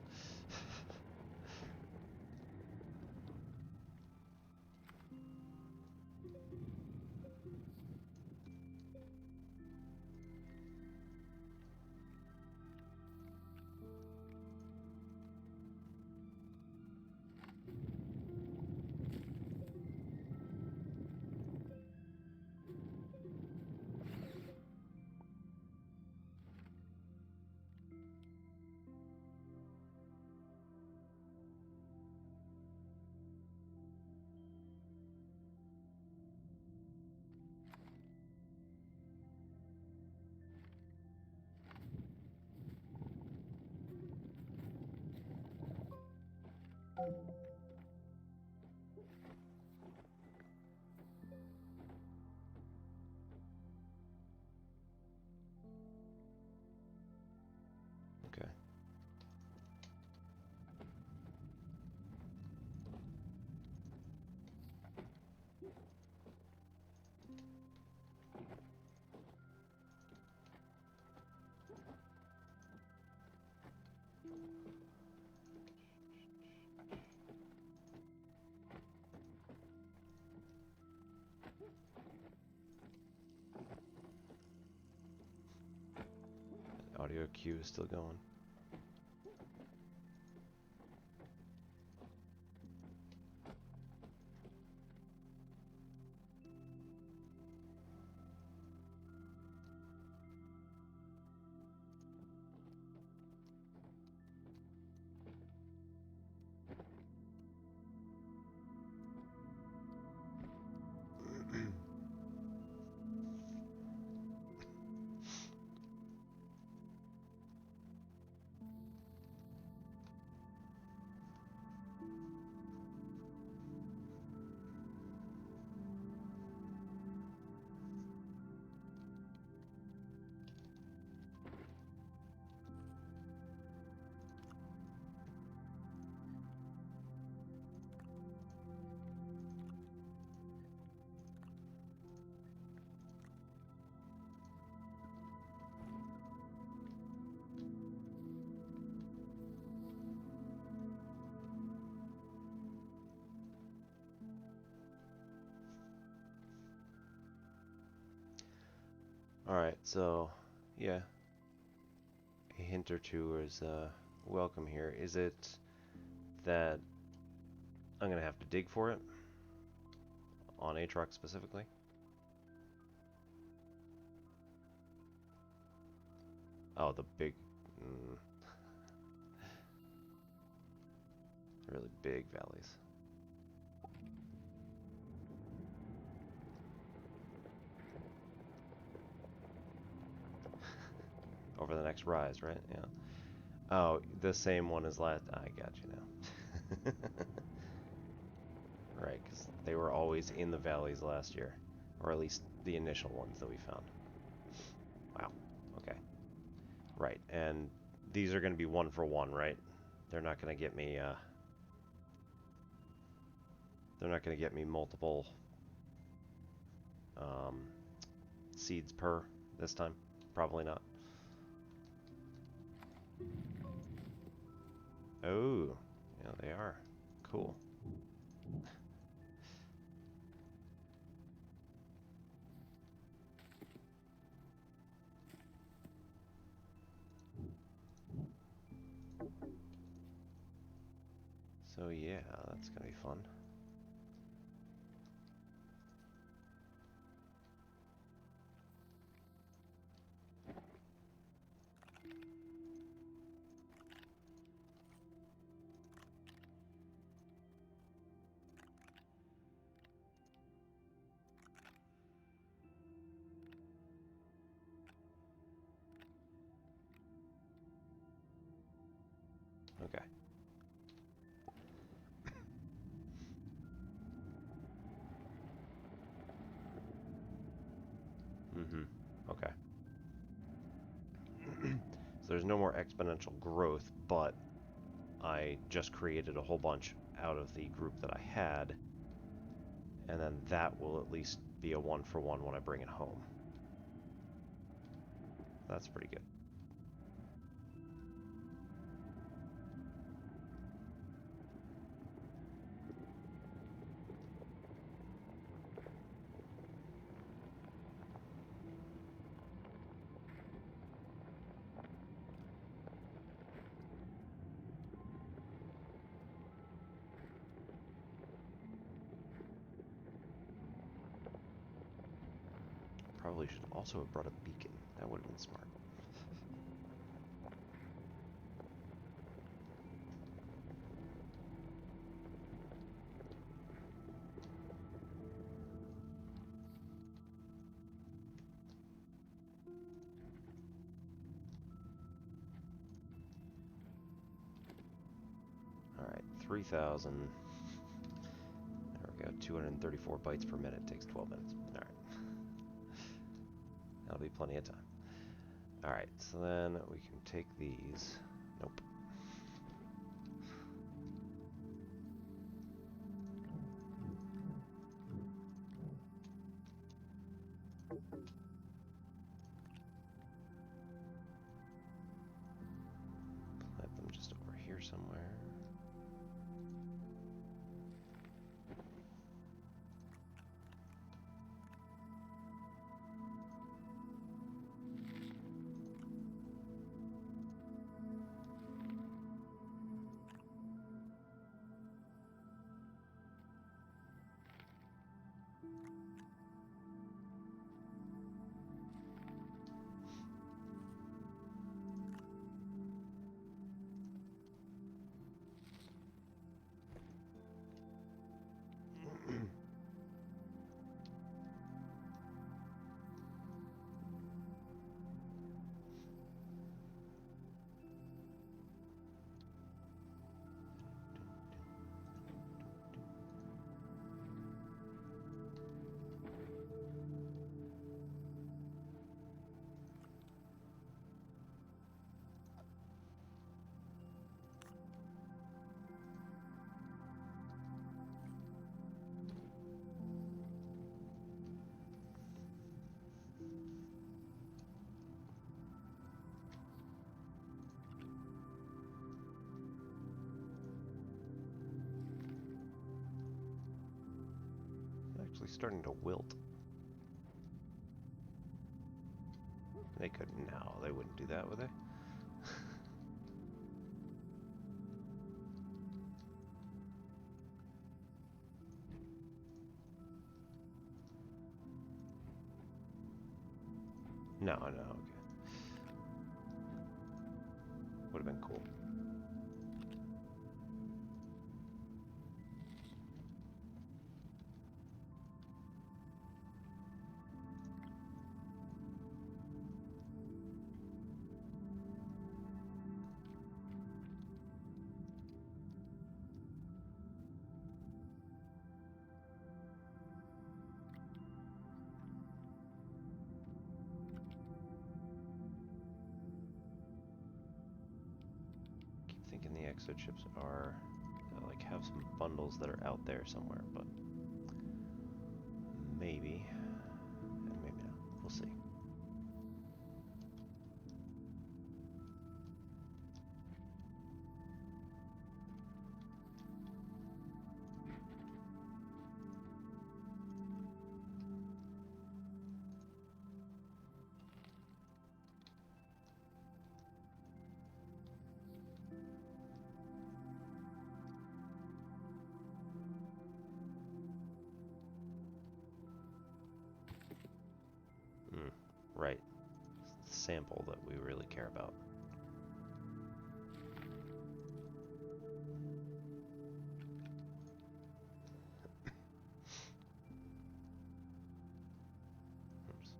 Okay. Audio cue is still going. Alright, so, yeah. A hint or two is welcome here. Is it that I'm going to have to dig for it? on a truck specifically. Oh, the big, really big valleys. Over the next rise, right? Yeah. Oh, the same one as last. I got you now. Right, because they were always in the valleys last year, or at least the initial ones that we found. Wow. Okay. Right, and these are going to be 1 for 1, right? They're not going to get me. They're not going to get me multiple seeds per this time. Probably not. Oh, yeah, they are. Cool. So yeah, that's gonna be fun. Okay. Okay. So there's no more exponential growth, but I just created a whole bunch out of the group that I had, and then that will at least be a 1 for 1 when I bring it home. That's pretty good. Probably should also have brought a beacon. That would have been smart. Alright, 3,000. There we go, 234 bytes per minute. Takes 12 minutes. Alright. That'll be plenty of time. Alright, so then we can take these. Nope. Plant them just over here somewhere. Actually starting to wilt. They couldn't. No, they wouldn't do that, would they? No, no, okay. Would have been cool. Thinking the exo chips are like have some bundles that are out there somewhere, but maybe and maybe not. We'll see. Right. It's the sample that we really care about. Oops.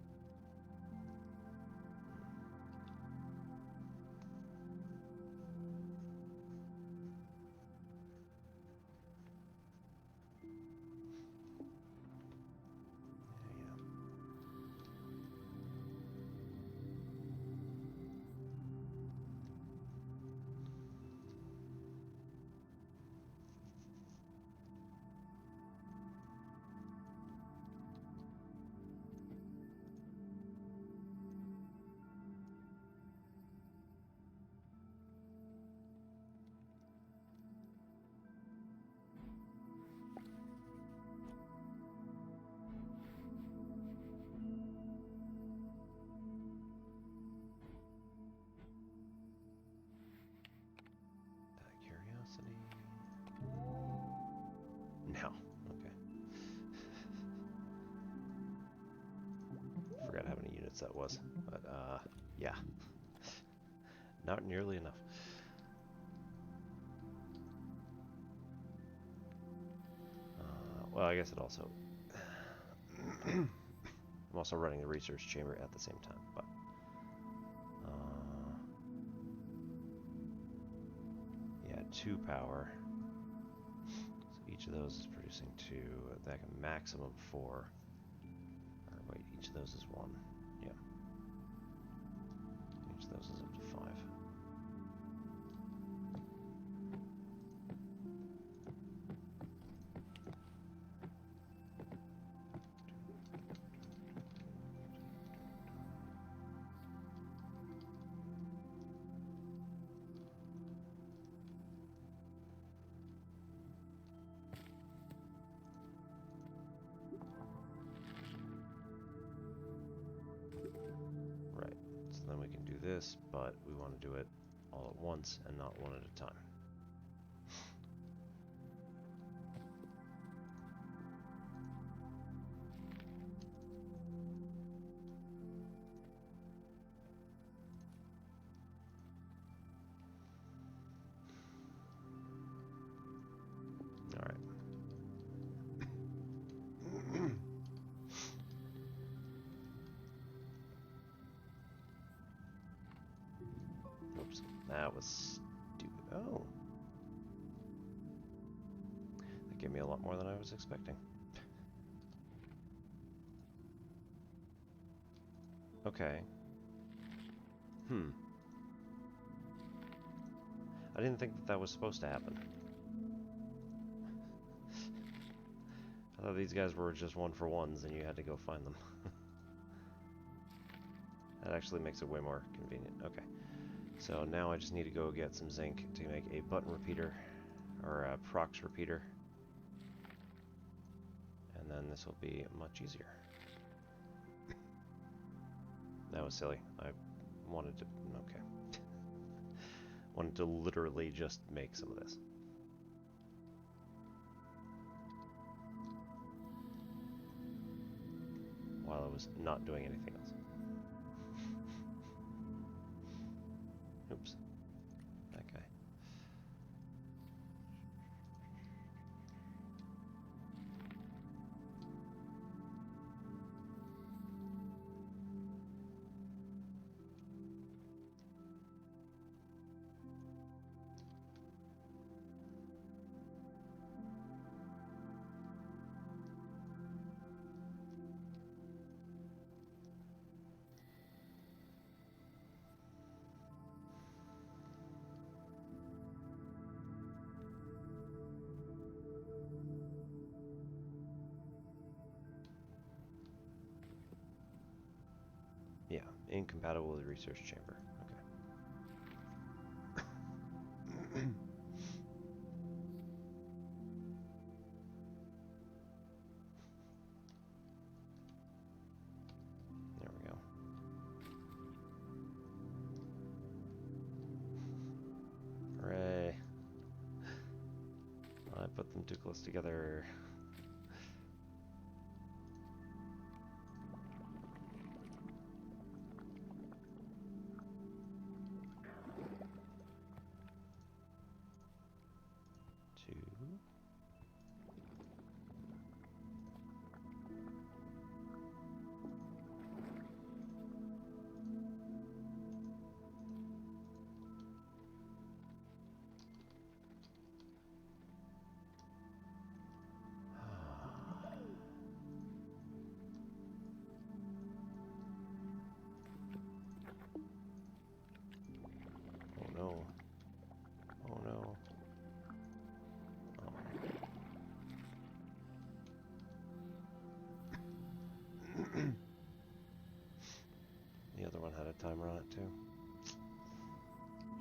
Curiosity. No. Okay. Forgot how many units that was, but yeah, not nearly enough. Well, I guess it also. I'm also running the research chamber at the same time, but yeah, 2 power. So each of those is producing 2. That can maximum 4. Or wait, each of those is 1. Yeah. Each of those is up to 5. Then we can do this, but we want to do it all at once and not one at a time. All right. Oops, that was stupid. Oh. That gave me a lot more than I was expecting. Okay. I didn't think that was supposed to happen. I thought these guys were just 1-for-1s and you had to go find them. That actually makes it way more convenient. Okay. So now I just need to go get some zinc to make a button repeater, or a prox repeater. And then this will be much easier. That was silly. I wanted to... okay. Wanted to literally just make some of this. While I was not doing anything else. Oops. That guy. Yeah, incompatible with research chamber. Okay. There we go. Hooray. I put them too close together. Two. Oh no. Oh no. Oh. The other one had a timer on it too.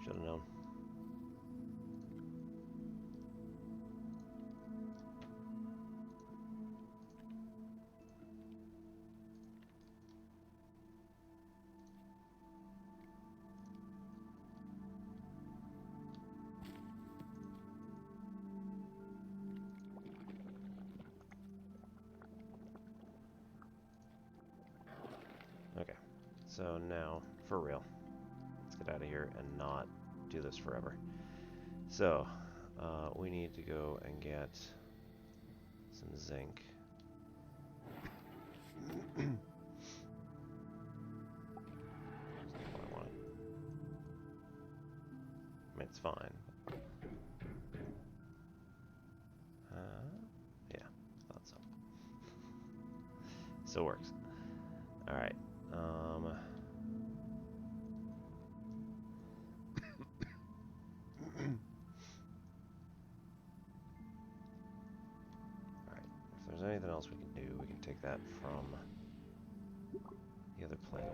Should have known. Okay, so now, for real, let's get out of here and not do this forever. So, we need to go and get some zinc. That's not what I wanted. I mean, it's fine. Yeah, thought so. Still works. All right. If there's anything else we can do, we can take that from the other planet.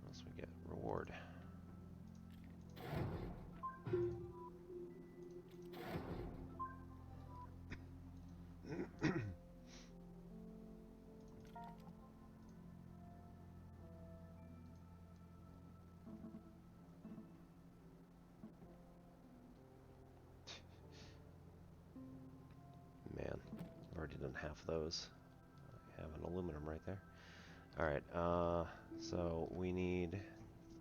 What else we get? Reward. Man, I've already done half of those. I have an aluminum right there. Alright, so we need,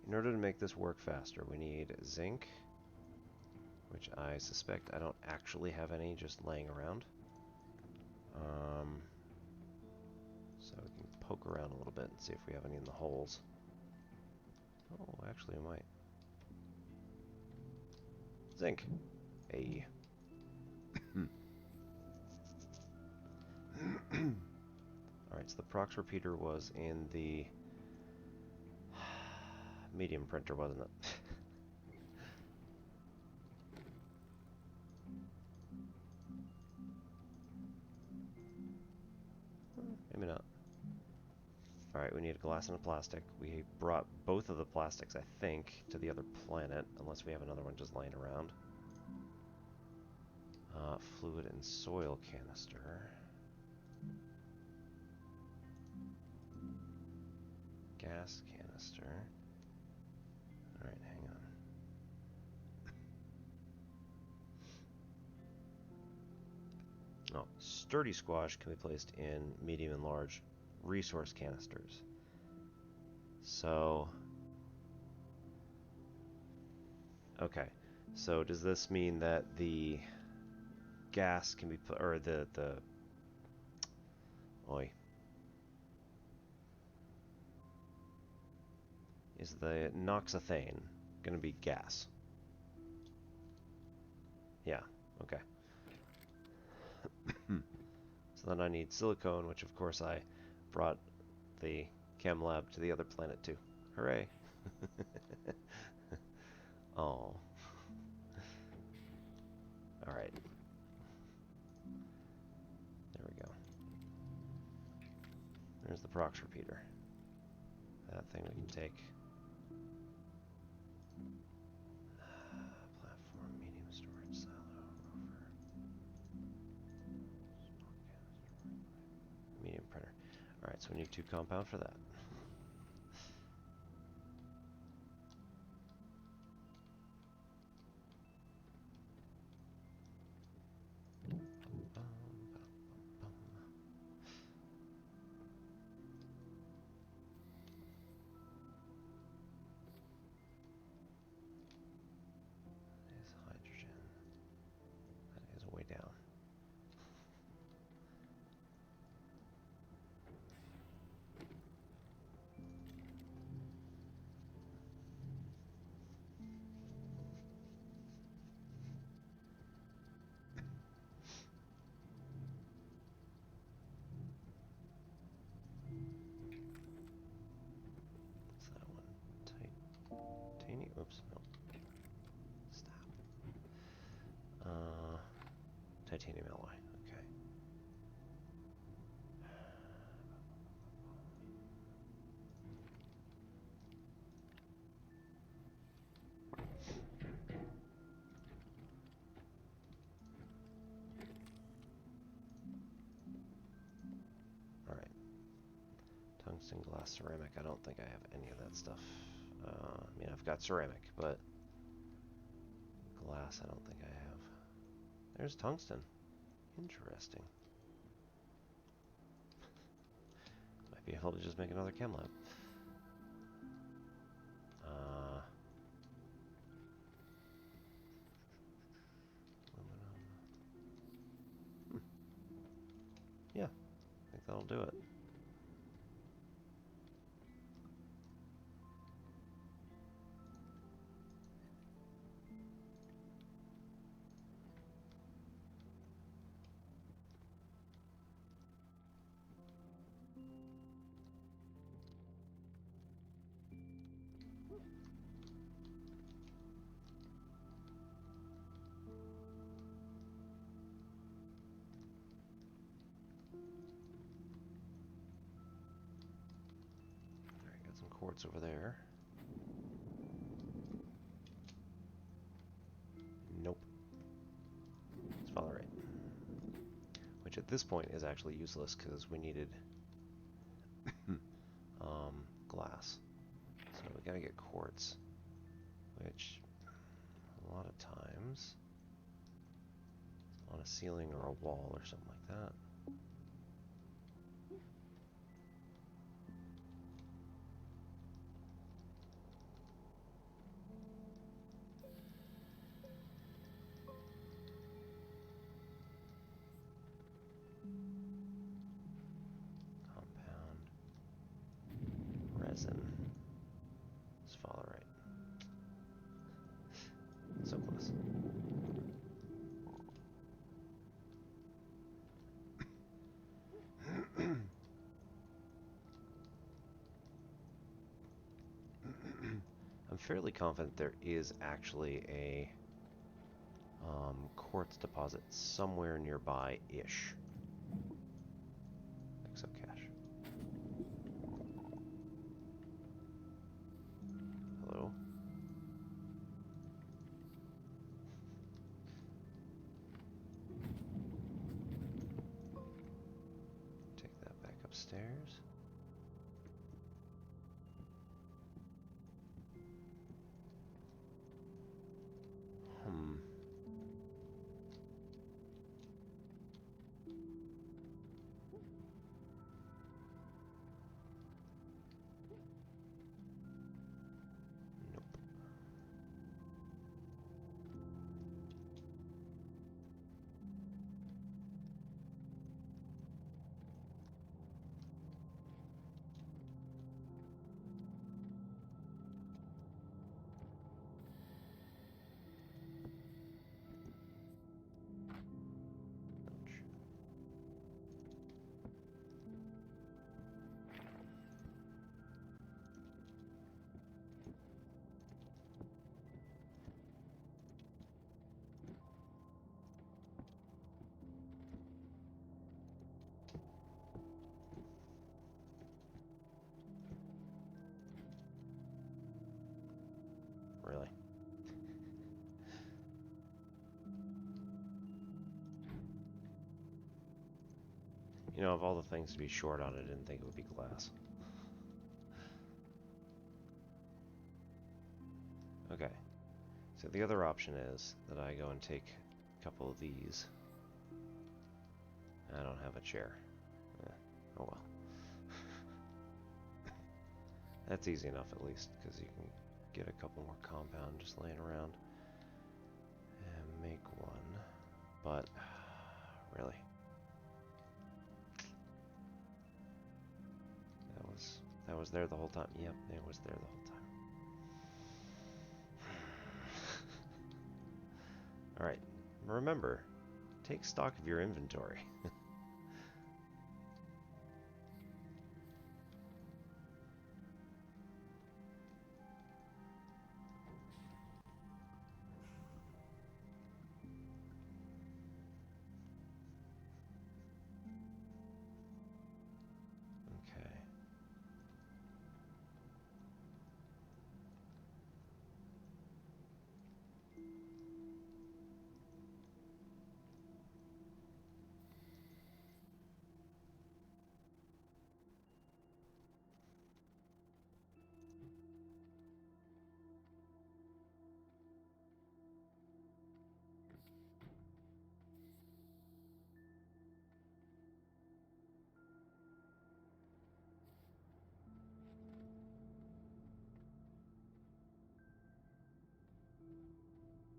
in order to make this work faster, we need zinc, which I suspect I don't actually have any just laying around. So we can poke around a little bit and see if we have any in the holes. Oh, actually I might. Zinc. Hey. Alright, so the prox repeater was in the medium printer, wasn't it? maybe not. Alright, we need a glass and a plastic. We brought both of the plastics, I think, to the other planet, unless we have another one just laying around. Fluid and soil canister. Gas canister. Alright, hang on. Oh, sturdy squash can be placed in medium and large resource canisters. So, okay. So does this mean that the gas can be put, or oi, is the noxethane going to be gas? Yeah, okay. So then I need silicone, which of course I brought the chem lab to the other planet too. Hooray! Oh. Alright. There we go. There's the prox repeater. That thing we can take. Platform, medium storage, silo, rover. Medium printer. Alright, so we need 2 compound for that. There's hydrogen. That is way down. Oops, no. Stop. Titanium alloy, okay. Alright. Tungsten, glass, ceramic. I don't think I have any of that stuff. I mean, I've got ceramic, but glass I don't think I have. There's tungsten. Interesting. Might be able to just make another chem lab. Aluminum. Yeah, I think that'll do it. Some quartz over there. Nope. It's right. Which at this point is actually useless because we needed glass. So we gotta get quartz, which a lot of times on a ceiling or a wall or something like that. Let's follow right. So close. I'm fairly confident there is actually a quartz deposit somewhere nearby-ish. Exo cache. upstairs? Nope. Ouch. Really? You know, of all the things to be short on, I didn't think it would be glass. Okay. So the other option is that I go and take a couple of these. I don't have a chair. Oh well. That's easy enough at least, because you can get a couple more compound just laying around and make one. But really, that was there the whole time. Yep, it was there the whole time. All right, remember, take stock of your inventory. Okay.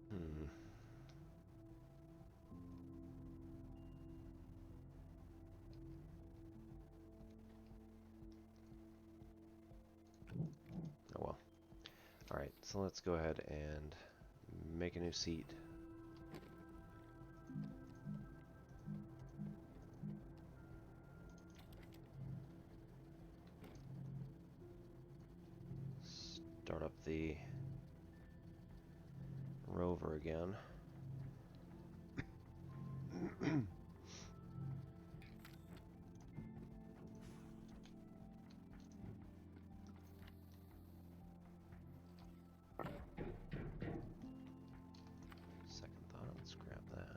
Hmm. Oh well. All right, so let's go ahead and make a new seat. Start up the rover again. Second thought, let's grab that.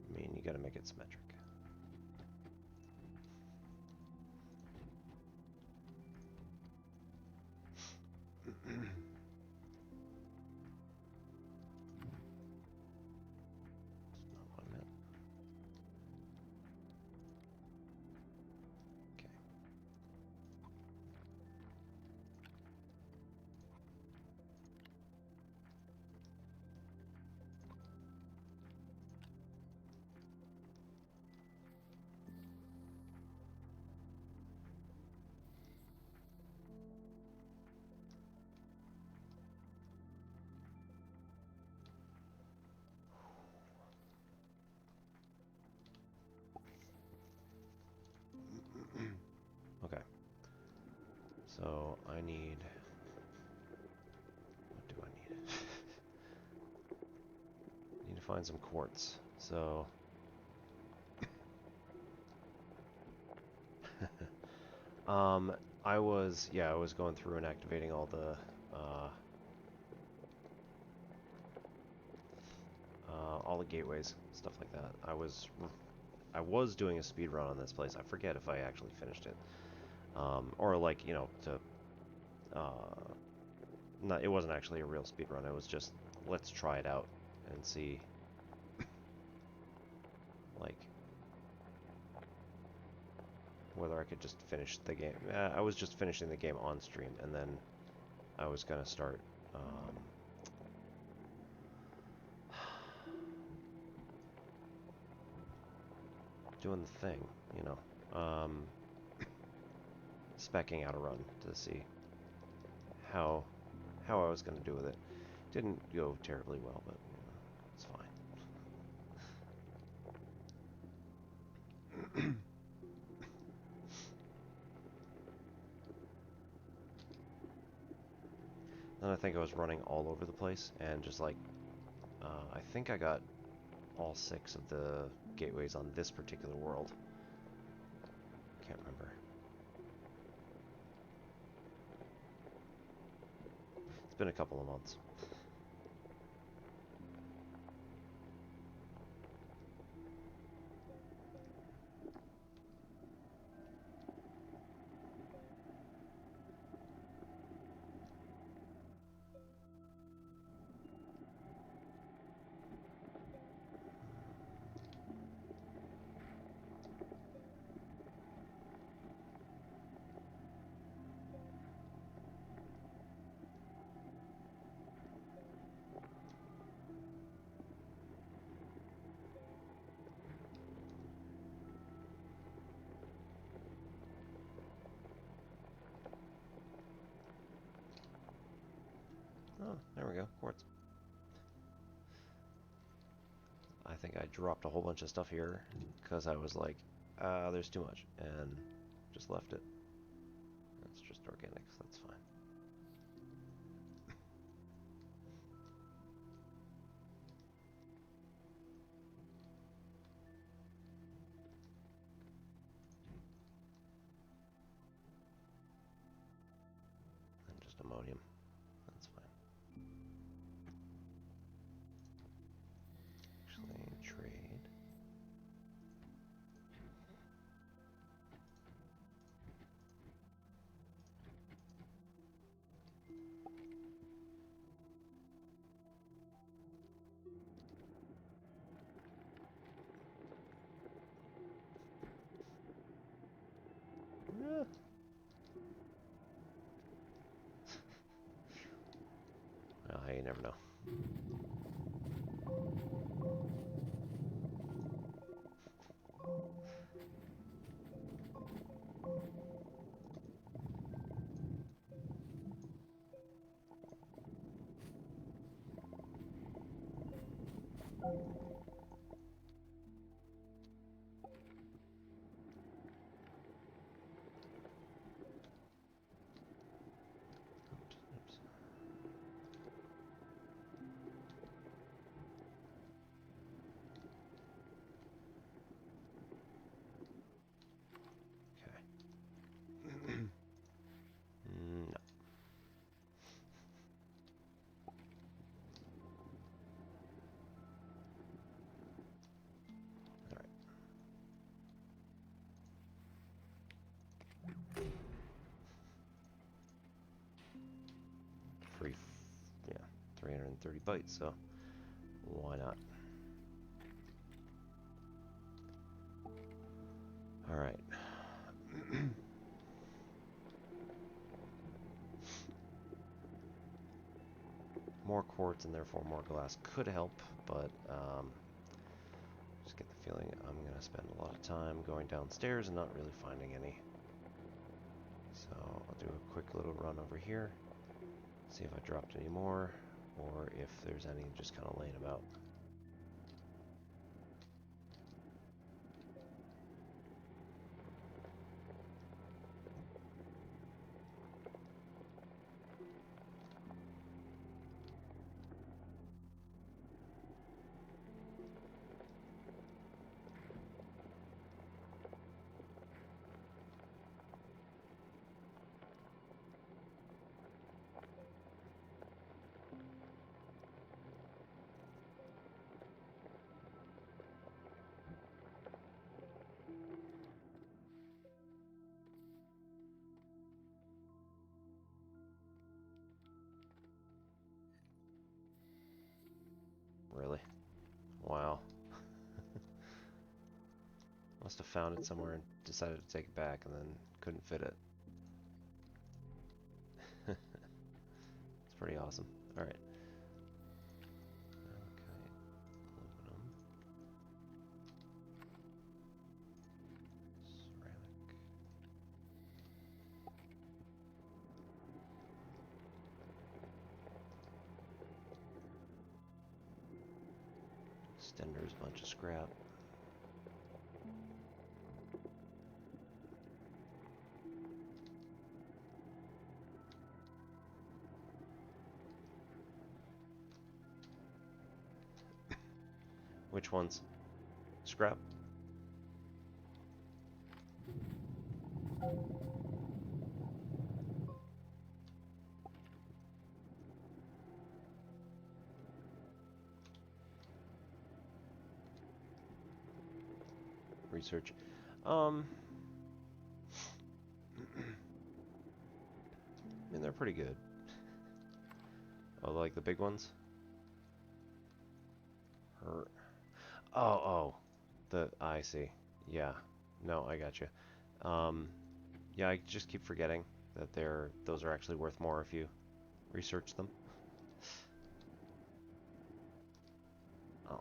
I mean, you gotta make it symmetric. It's not what I meant. Okay. Okay. So I need. What do I need? Need to find some quartz. So. I was going through and activating all the all the gateways, stuff like that. I was doing a speed run on this place. I forget if I actually finished it, or like not. It wasn't actually a real speed run. It was just let's try it out and see, like, whether I could just finish the game. I was just finishing the game on stream, and then I was gonna start doing the thing, specking out a run to see how I was gonna do with it. Didn't go terribly well, but it's fine. Then I think I was running all over the place, and just like, I think I got all 6 of the gateways on this particular world. Can't remember. It's been a couple of months. Oh, there we go, quartz. I think I dropped a whole bunch of stuff here because I was like, there's too much, and just left it. It's just organics, that's fine. And just ammonium, that's fine. Actually, trade. Yeah. Well, hey, you never know. Oops. Okay. No. Alright. Free, yeah, 330 bytes, so why not? Alright. More quartz and therefore more glass could help, but just get the feeling I'm going to spend a lot of time going downstairs and not really finding any. So I'll do a quick little run over here, see if I dropped any more, or if there's any just kind of laying about. Must have found it somewhere and decided to take it back and then couldn't fit it. It's pretty awesome. Alright. Okay. Aluminum. Ceramic. Extenders, bunch of scrap. Which ones? Scrap? Research. I mean, they're pretty good. Oh, like the big ones? Oh, I see. Yeah. No, I got you. Yeah, I just keep forgetting that those are actually worth more if you research them. Oh.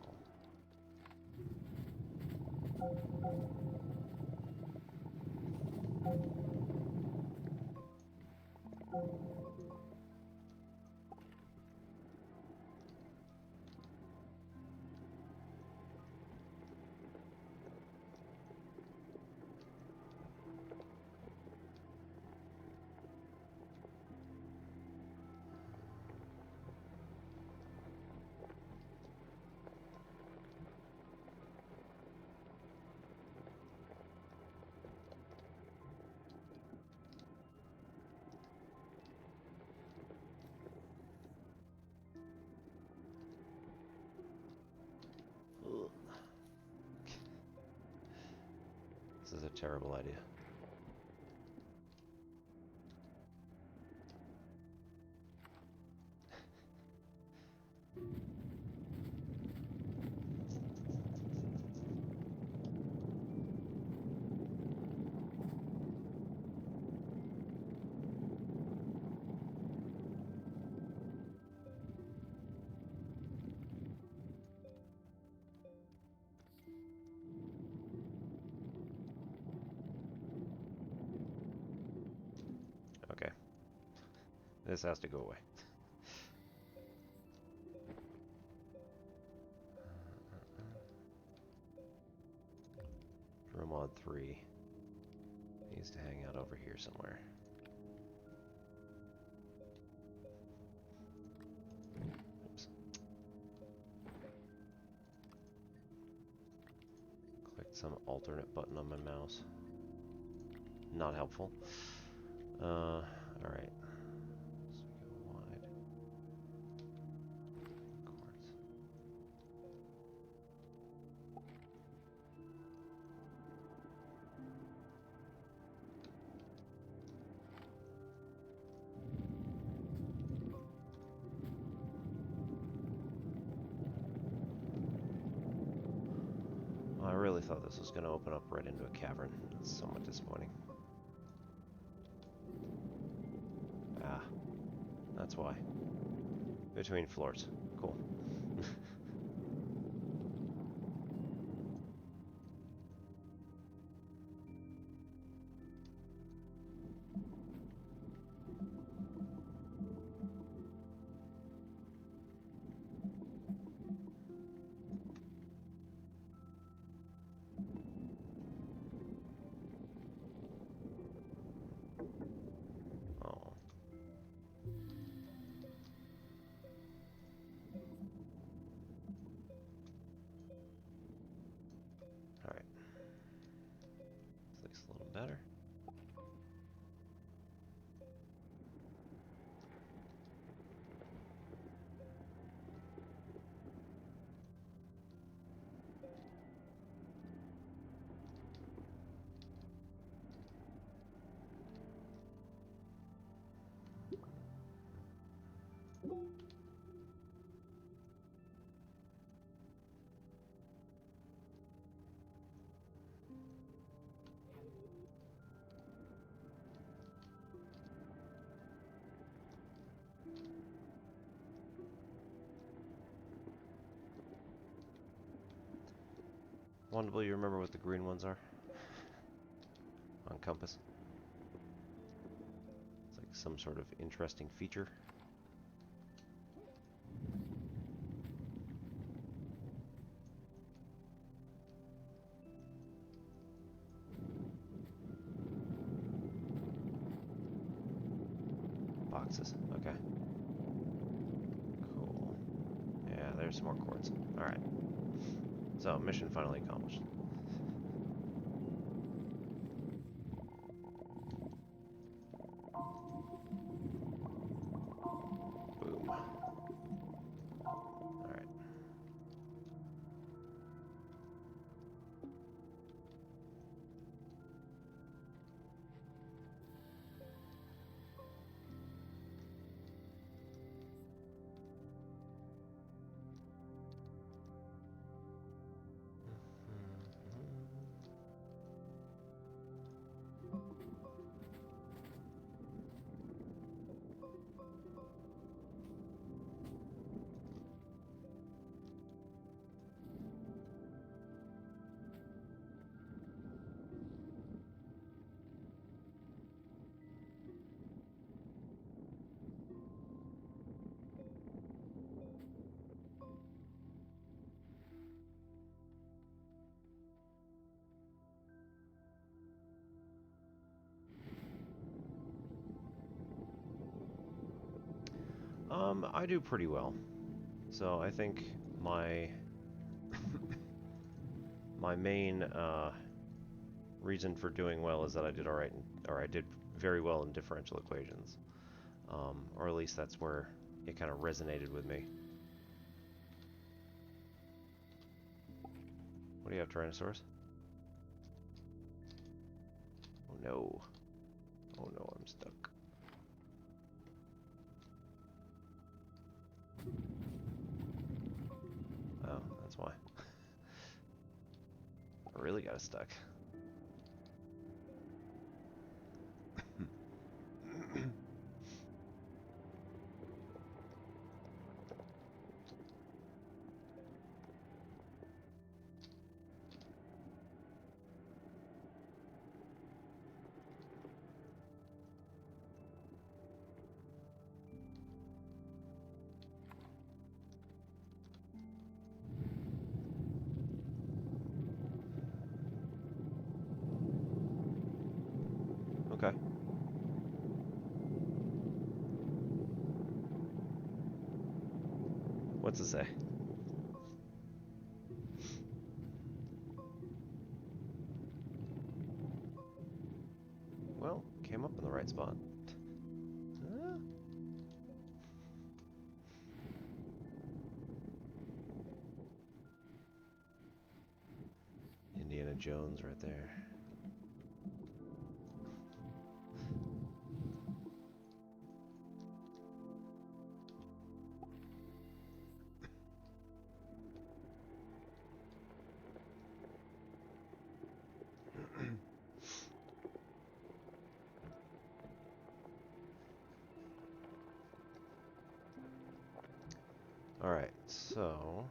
This is a terrible idea. Okay. This has to go away. Mod 3 needs to hang out over here somewhere. Oops. Clicked some alternate button on my mouse. Not helpful. Alright. So we go wide. Quartz. Well, I really thought this was going to open up right into a cavern. That's somewhat disappointing. Ah, that's why. Between floors. Cool. Oh. Wonderful, you remember what the green ones are? On compass. It's like some sort of interesting feature. Boxes, okay. Cool. Yeah, there's some more quartz. Alright. So, mission finally accomplished. Boom. Alright. I do pretty well. So I think my my main reason for doing well is that I did alright, or I did very well in differential equations. Or at least that's where it kind of resonated with me. What do you have, Tyrannosaurus? Oh no. Oh no, I'm stuck. Oh, that's why. I really got stuck. Okay. What's it say? Well, came up in the right spot. Indiana Jones right there. Alright, so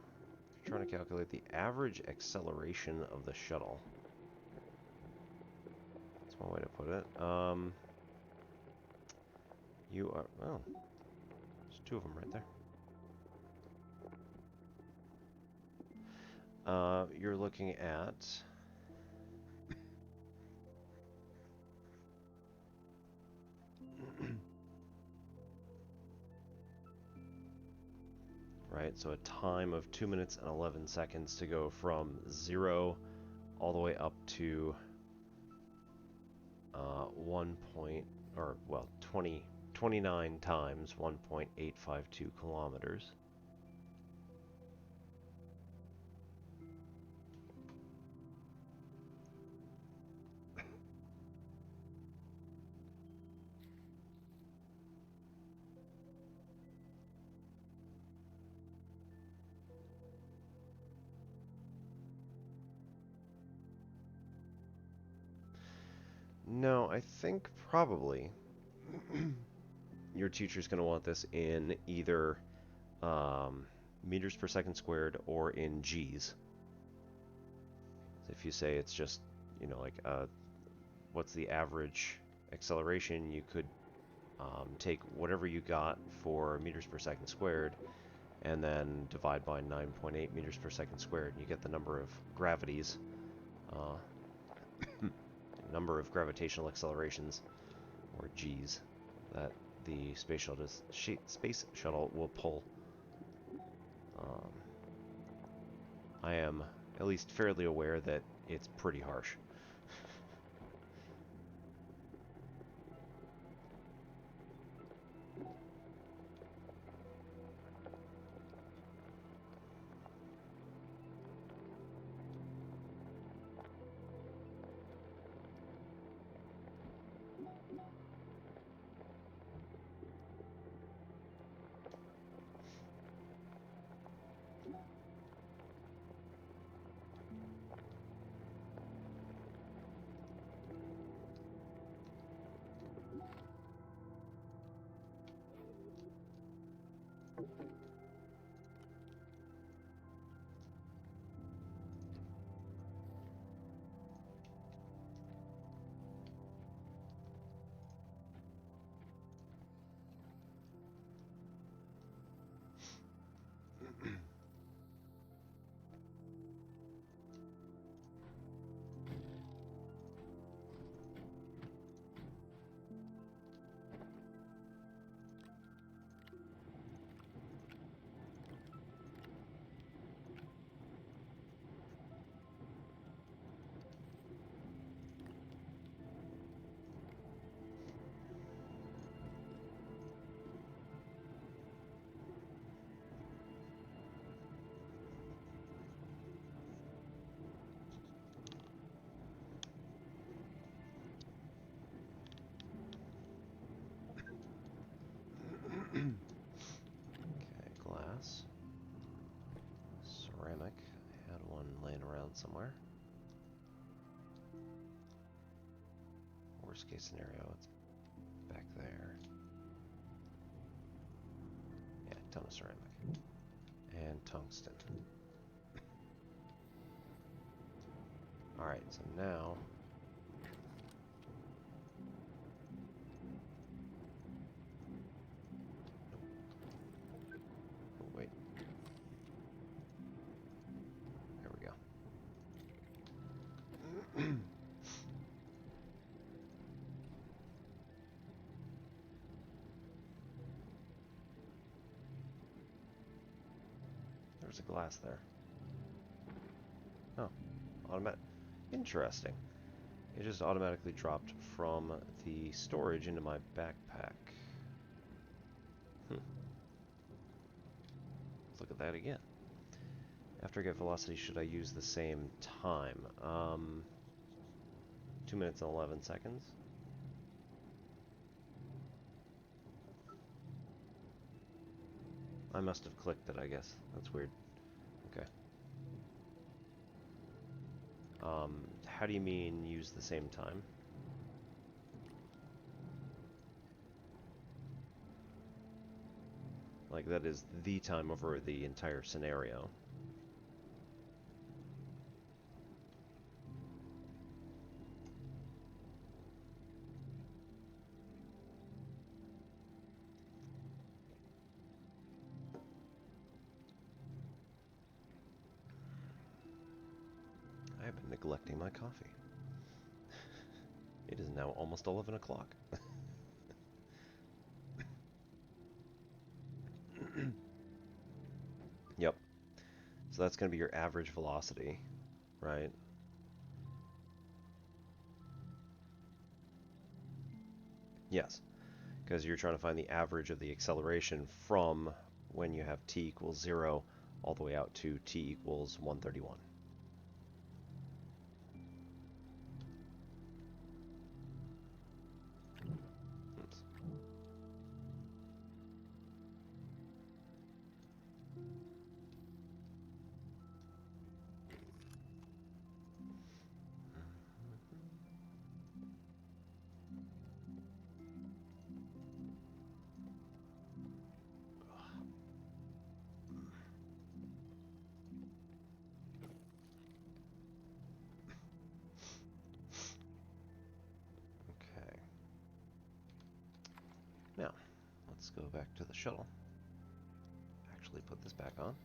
trying to calculate the average acceleration of the shuttle. That's one way to put it. You are, well, there's two of them right there. You're looking at right, so a time of 2 minutes and 11 seconds to go from 0 all the way up to 29 times 1.852 kilometers. No, I think probably your teacher's going to want this in either meters per second squared or in Gs. If you say it's just, you know, like what's the average acceleration, you could take whatever you got for meters per second squared and then divide by 9.8 meters per second squared, and you get the number of gravities, number of gravitational accelerations, or G's, that the space shuttle will pull. I am at least fairly aware that it's pretty harsh. Okay, glass. Ceramic. I had one laying around somewhere. Worst case scenario, it's back there. Yeah, ton of ceramic. And tungsten. Alright, so now... Oh, wait. There we go. There's a glass there. Oh, automatic. Interesting. It just automatically dropped from the storage into my backpack. Let's look at that again. After I get velocity, should I use the same time? 2 minutes and 11 seconds. I must have clicked it, I guess. That's weird. Okay. How do you mean use the same time? Like, that is the time over the entire scenario. I have been neglecting my coffee. It is now almost 11 o'clock. Yep. So that's going to be your average velocity, right? Yes, because you're trying to find the average of the acceleration from when you have t equals 0 all the way out to t equals 131. Oops. let's go back to the shuttle. Actually put this back on.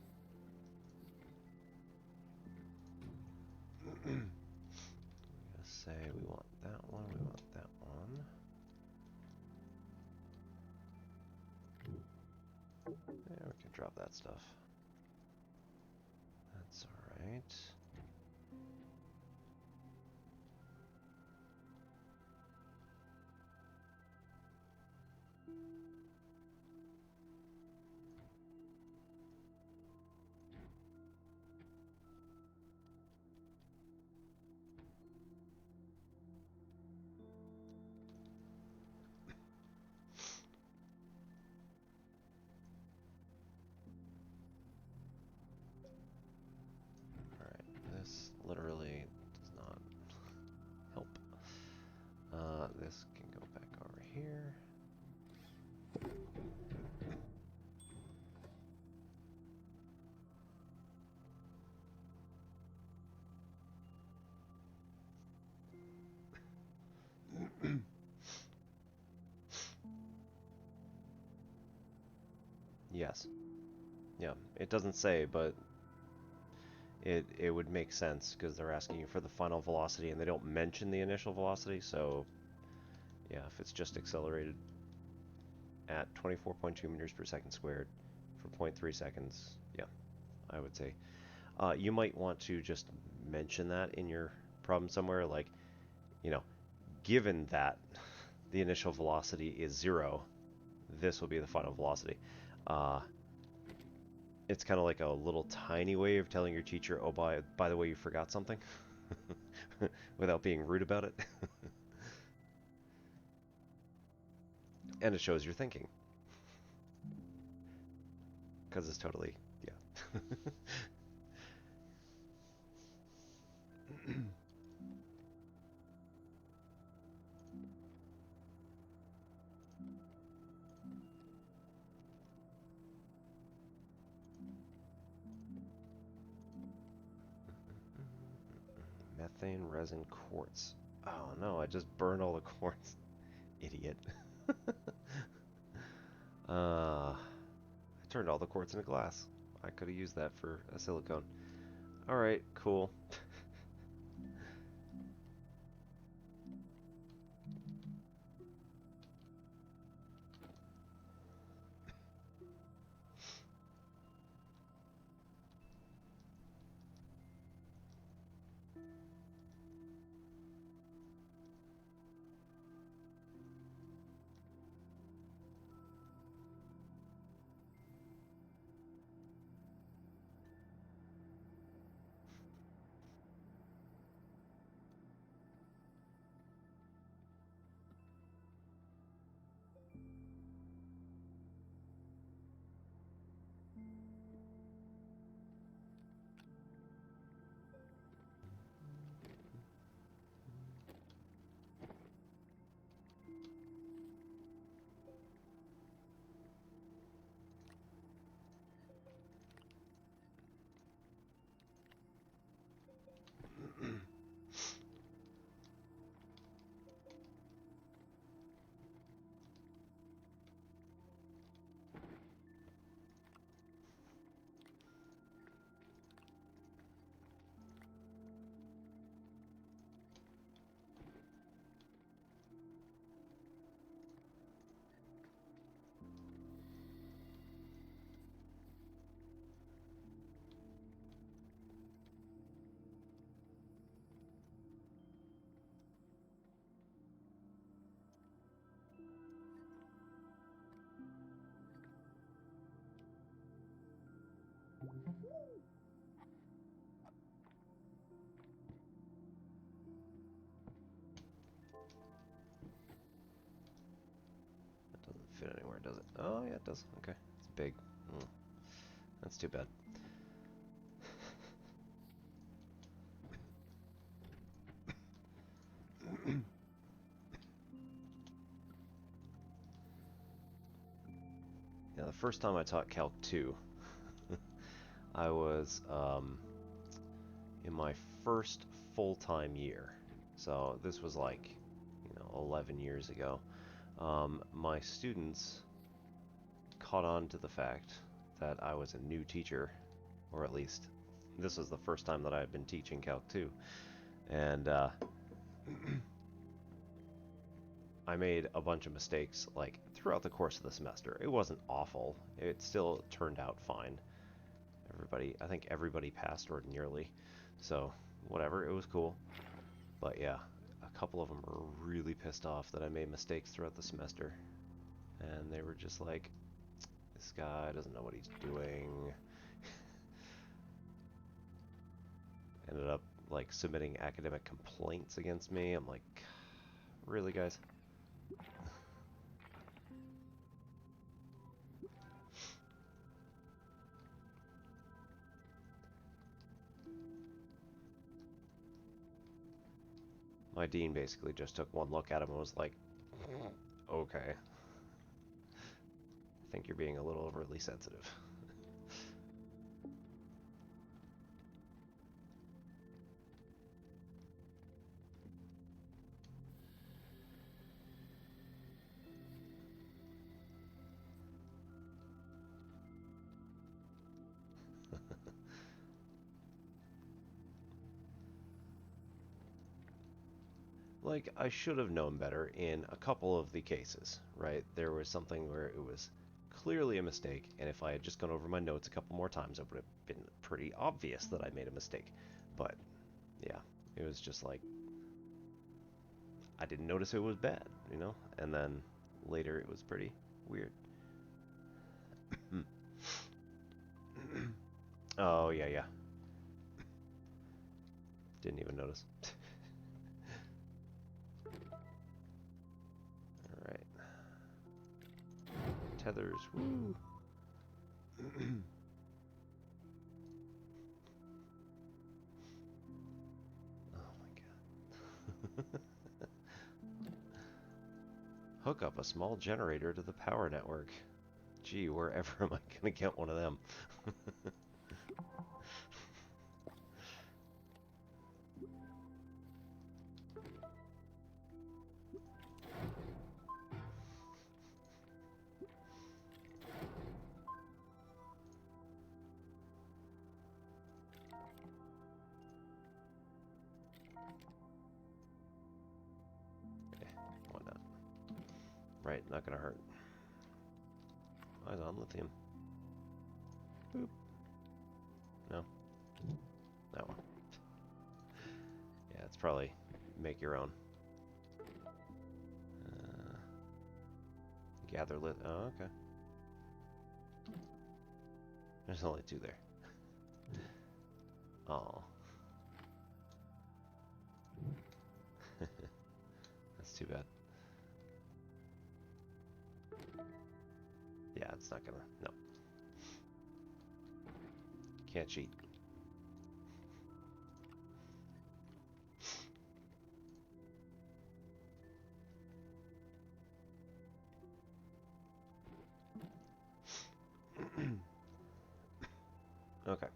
I'm gonna say we want that one, we want that one. Yeah, we can drop that stuff. That's alright. This literally does not help. This can go back over here. Yes. Yeah, it doesn't say, but it would make sense because they're asking you for the final velocity and they don't mention the initial velocity, so yeah, if it's just accelerated at 24.2 meters per second squared for 0.3 seconds, yeah, I would say. You might want to just mention that in your problem somewhere, like, you know, given that the initial velocity is 0, this will be the final velocity. It's kind of like a little tiny way of telling your teacher, oh, by the way, you forgot something, without being rude about it. And it shows you're thinking. Because it's totally, yeah. Methane resin quartz. Oh no, I just burned all the quartz. Idiot. I turned all the quartz into glass. I could have used that for a silicone. Alright, cool. That doesn't fit anywhere, does it? Oh, yeah, it does. Okay. It's big. Mm. That's too bad. Yeah, the first time I taught Calc 2, I was in my first full-time year. So this was like, 11 years ago. My students caught on to the fact that I was a new teacher, or at least this was the first time that I had been teaching Calc 2, and I made a bunch of mistakes like throughout the course of the semester. It wasn't awful. It still turned out fine. I think everybody passed or nearly. So, whatever, it was cool. But yeah, a couple of them were really pissed off that I made mistakes throughout the semester. And they were just like, this guy doesn't know what he's doing. Ended up like submitting academic complaints against me. I'm like, really, guys? My dean basically just took one look at him and was like, okay. I think you're being a little overly sensitive. Like, I should have known better in a couple of the cases, right? There was something where it was clearly a mistake, and if I had just gone over my notes a couple more times, it would have been pretty obvious that I made a mistake. But, yeah, it was just like, I didn't notice it was bad, you know? And then later it was pretty weird. Oh, yeah, yeah. Didn't even notice. Alright. Tethers, woo! Oh my god. Hook up a small generator to the power network. Gee, wherever am I gonna get one of them? Why not? Right, not gonna hurt. Eyes on lithium. Boop. No. That one. Yeah, it's probably make your own. Gather lit. Oh, okay. There's only two there. Oh. That's too bad. Yeah, it's not gonna. No. Can't cheat. Okay.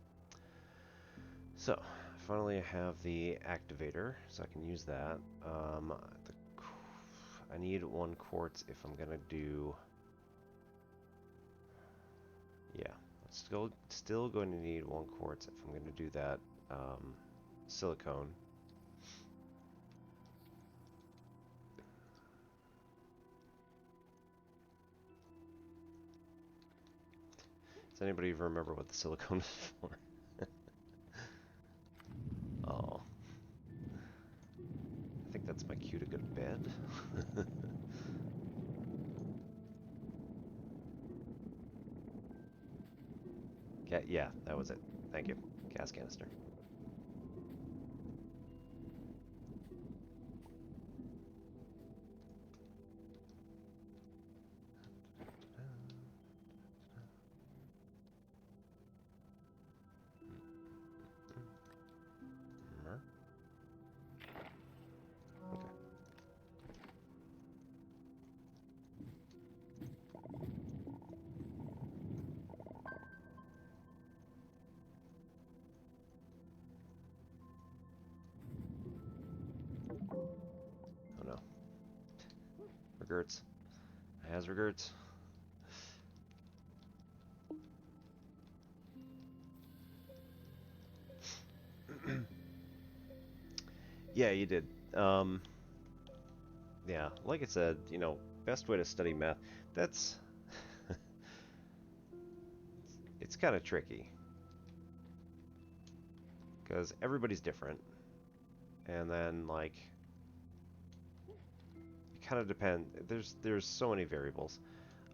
So, finally I have the activator, so I can use that. I need one quartz if I'm gonna do. Yeah, I'm still going to need one quartz if I'm going to do that silicone. Does anybody even remember what the silicone is for? Oh. I think that's my cue to go to bed. Yeah, that was it. Thank you. Gas canister. Oh no. Regerts. It has regerts. Yeah, you did. Yeah, like I said, you know, best way to study math. That's it's kind of tricky because everybody's different, and then like it kind of depend. There's so many variables.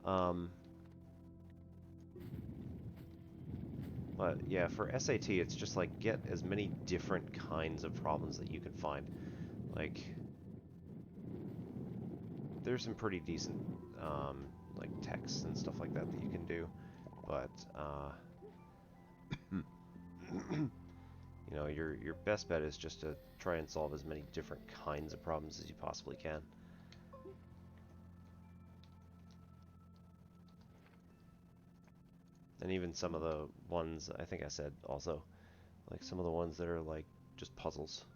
Um, but yeah, for SAT, it's just like get as many different kinds of problems that you can find. Like there's some pretty decent like texts and stuff like that that you can do, but you know, your best bet is just to try and solve as many different kinds of problems as you possibly can. And even some of the ones, I think I said also, like some of the ones that are like just puzzles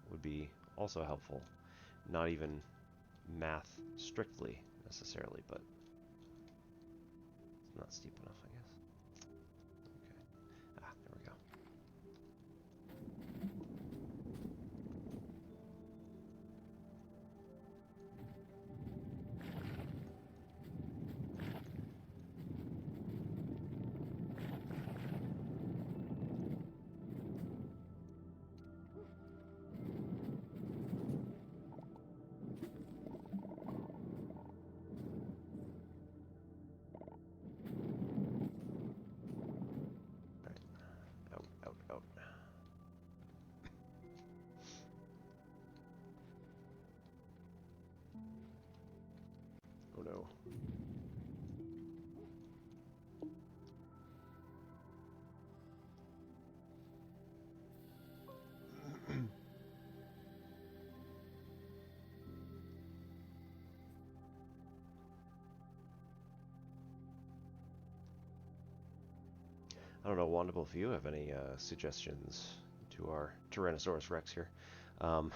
would be also helpful. Not even math strictly necessarily, but it's not steep enough, I guess. Okay. Ah, there we go. Right. Out, out, out. Oh no. I don't know, Wandable, if you have any suggestions to our Tyrannosaurus Rex here. Um,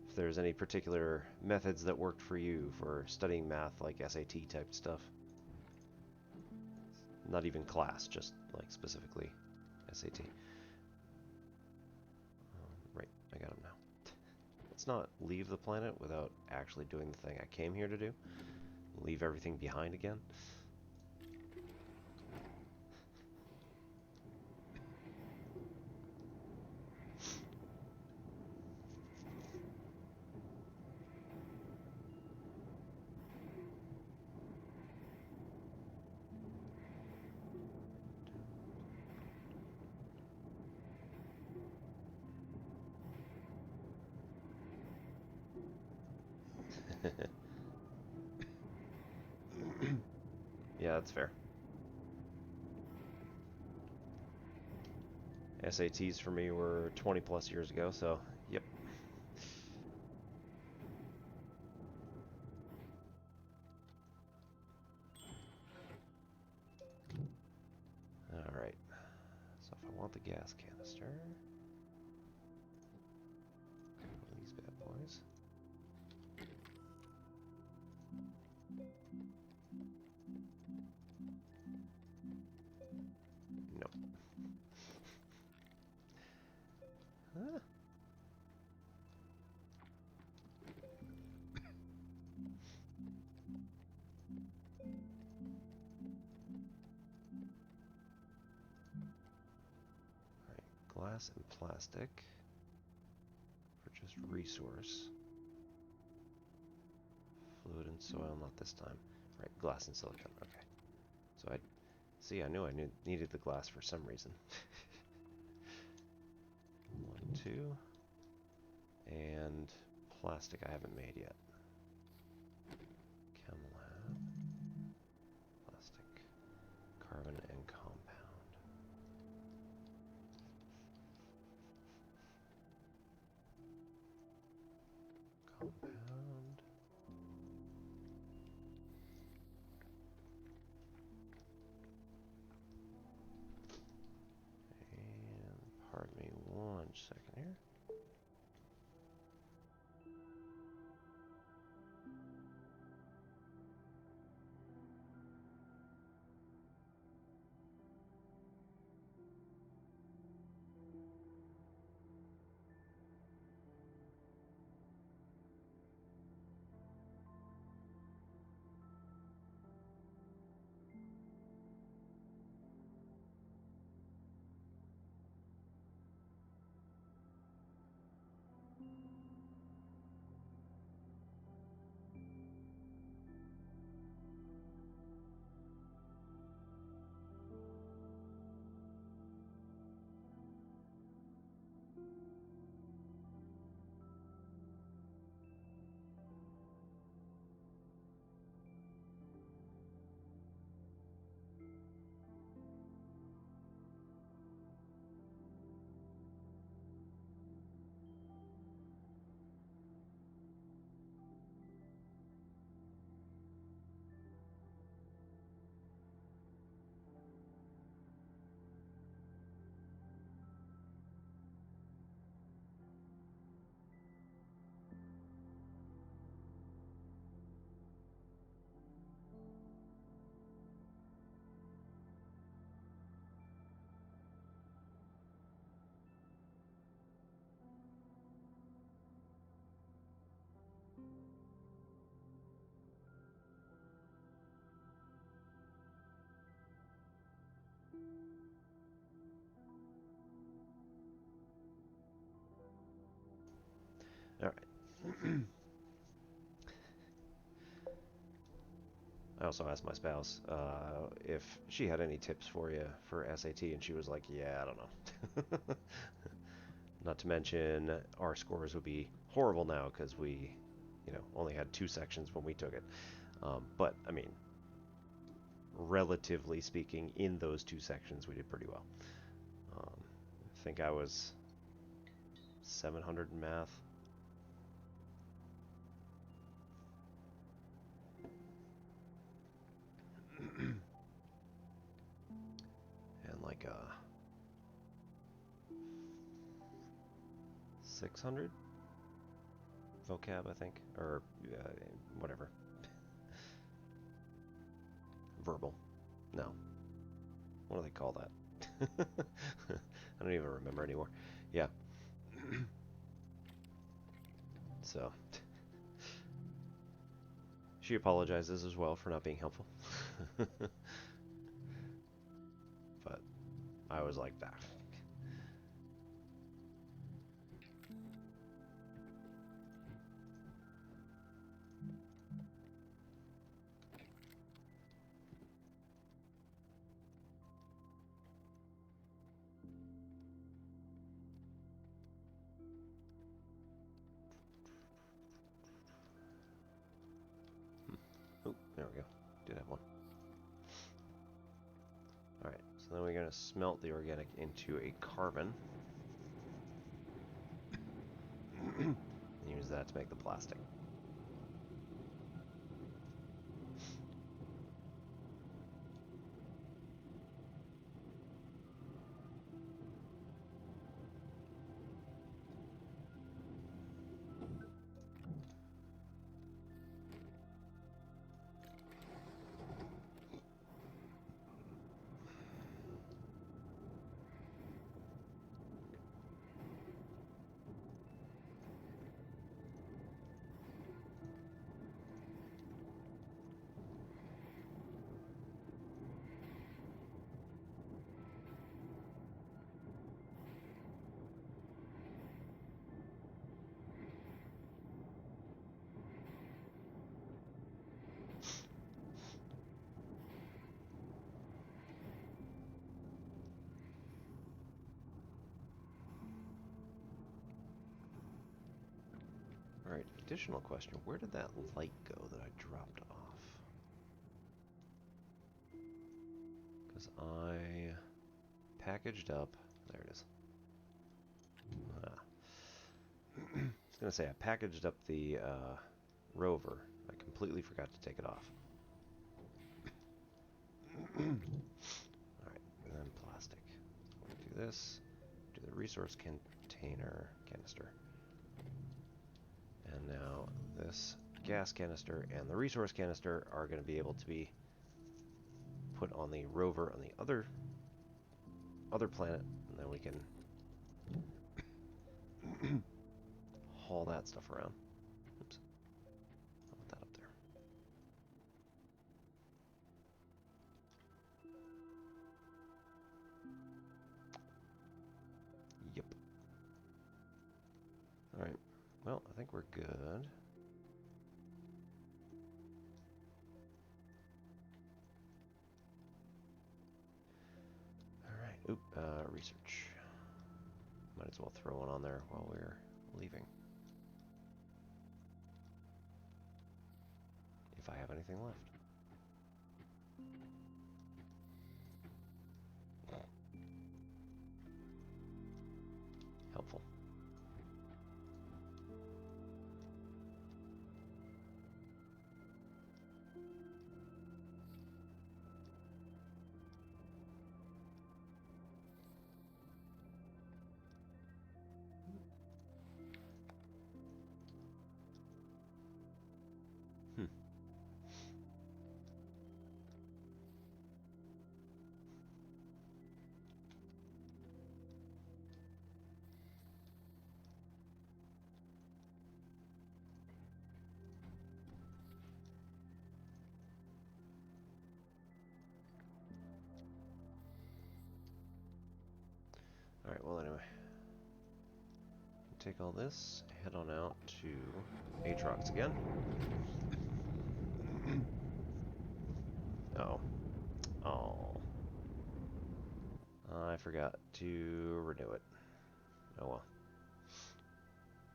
if there's any particular methods that worked for you for studying math, like SAT type stuff. Not even class, just like specifically SAT. Right, I got him now. Let's not leave the planet without actually doing the thing I came here to do. Leave everything behind again. Yeah, that's fair. SATs for me were 20 plus years ago, so yep. Alright, so if I want the gas canister, these bad boys. Nope. Ah. Glass and plastic for just resource. Fluid and soil, not this time. Right, glass and silicon. Okay. So I see. I knew needed the glass for some reason. 1, 2, and plastic I haven't made yet. Chem lab, plastic, carbon and compound. Compound. And pardon me 1 second here. also asked my spouse if she had any tips for you for SAT, and she was like, "Yeah, I don't know." Not to mention, our scores would be horrible now because we, only had 2 sections when we took it. But I mean, relatively speaking, in those 2 sections, we did pretty well. I think I was 700 in math. And like 600 vocab, I think, or whatever. Verbal. No. What do they call that? I don't even remember anymore. Yeah. So, she apologizes as well for not being helpful. But I was like, that. Oh, there we go. Did have one. Alright, so then we're going to smelt the organic into a carbon. And use that to make the plastic. Alright, additional question. Where did that light go that I dropped off? Because I packaged up... There it is. I was going to say, I packaged up the rover. I completely forgot to take it off. Alright, and then plastic. So we'll do this. Do the resource canister. And now this gas canister and the resource canister are going to be able to be put on the rover on the other planet, and then we can haul that stuff around. Oops. I'll put that up there. Yep. Alright. Well, I think we're good. Alright. Oop, research. Might as well throw one on there while we're leaving. If I have anything left. Helpful. Alright, well anyway. Take all this, head on out to Aatrox again. Uh-oh. Oh. I forgot to renew it. Oh well.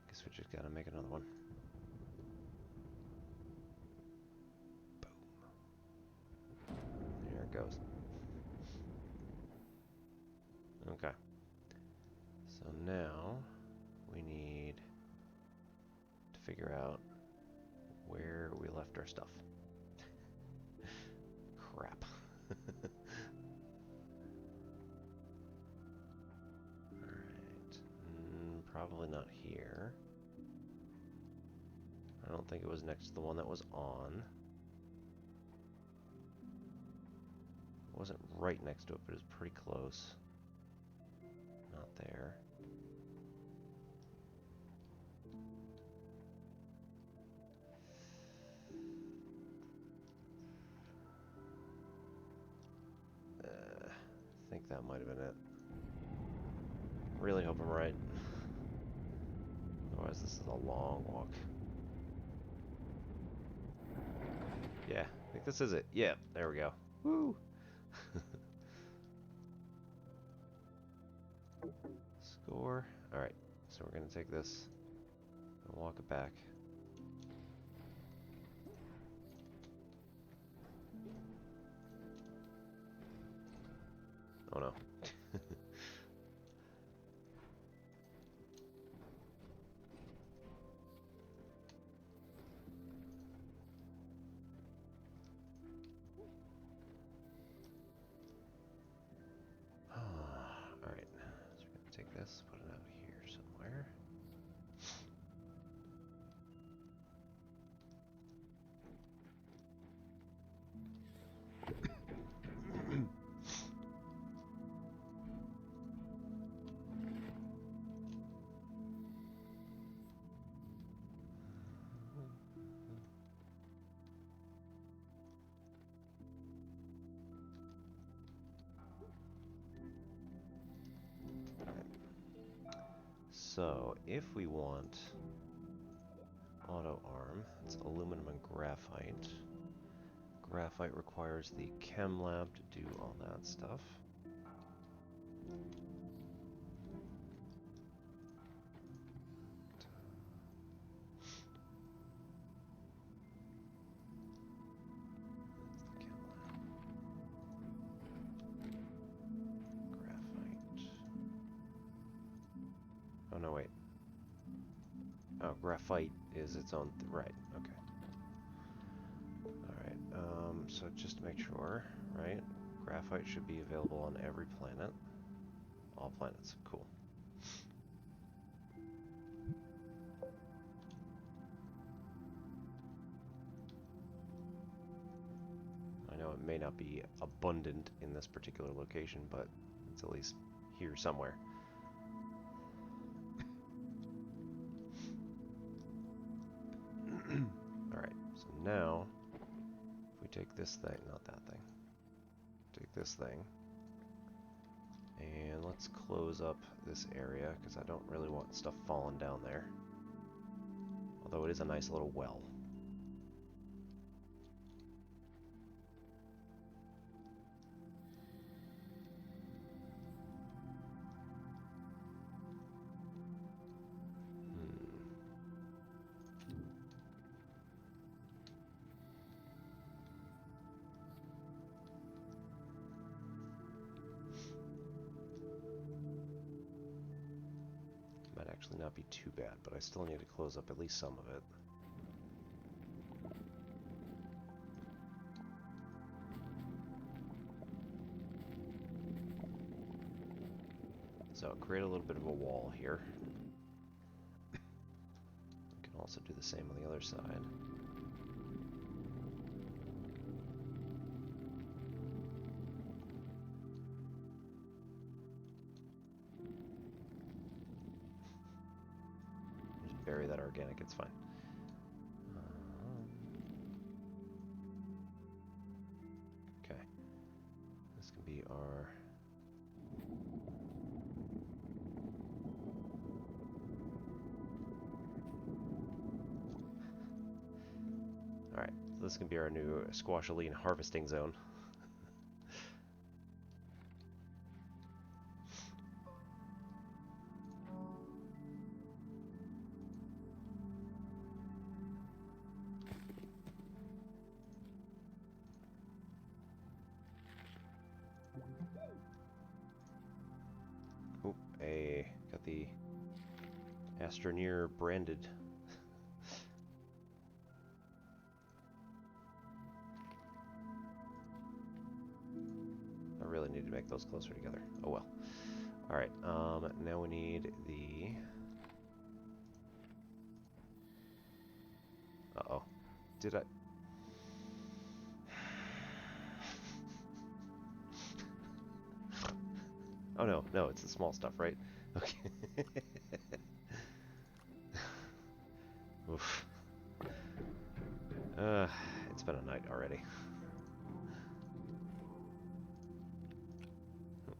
Guess we just gotta make another one. Boom. There it goes. Okay. So now we need to figure out where we left our stuff. Crap. Alright. Probably not here. I don't think it was next to the one that was on. It wasn't right next to it, but it was pretty close. Not there. I think that might have been it. Really hope I'm right. Otherwise, this is a long walk. Yeah, I think this is it. Yeah, there we go. Woo! Score. Alright, so we're going to take this and walk it back. Oh no. Alright, so we're going to take this, put it out here somewhere. So, if we want auto arm, it's aluminum and graphite. Graphite requires the chem lab to do all that stuff. Oh, no, wait. Oh, graphite is its own... right, okay. Alright, so just to make sure, right? Graphite should be available on every planet. All planets, cool. I know it may not be abundant in this particular location, but it's at least here somewhere. Alright, so now, if we take this thing, not that thing, take this thing, and let's close up this area, because I don't really want stuff falling down there. Although it is a nice little well. Might actually not be too bad, but I still need to close up at least some of it. So create a little bit of a wall here. We can also do the same on the other side. Just bury that organic, it's fine. Okay. This can be our... Alright, so this can be our new squashaline harvesting zone. Astroneer branded. I really need to make those closer together. Oh well. Alright, now we need the... Uh-oh. Did I... Oh no, no, it's the small stuff, right? Okay. Oof. It's been a night already. Nope.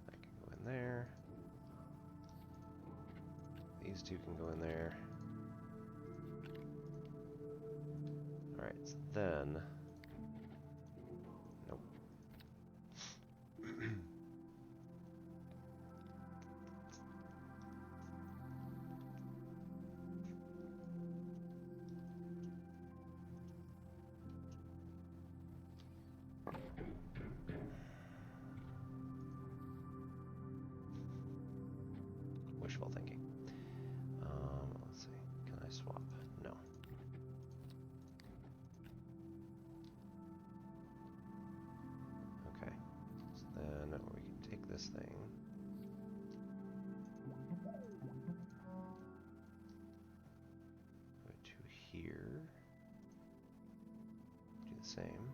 That can go in there. These two can go in there. Alright, so then... Nope. Wishful thinking. Let's see. Can I swap? No. Okay. So then we can take this thing. Go to here. Do the same.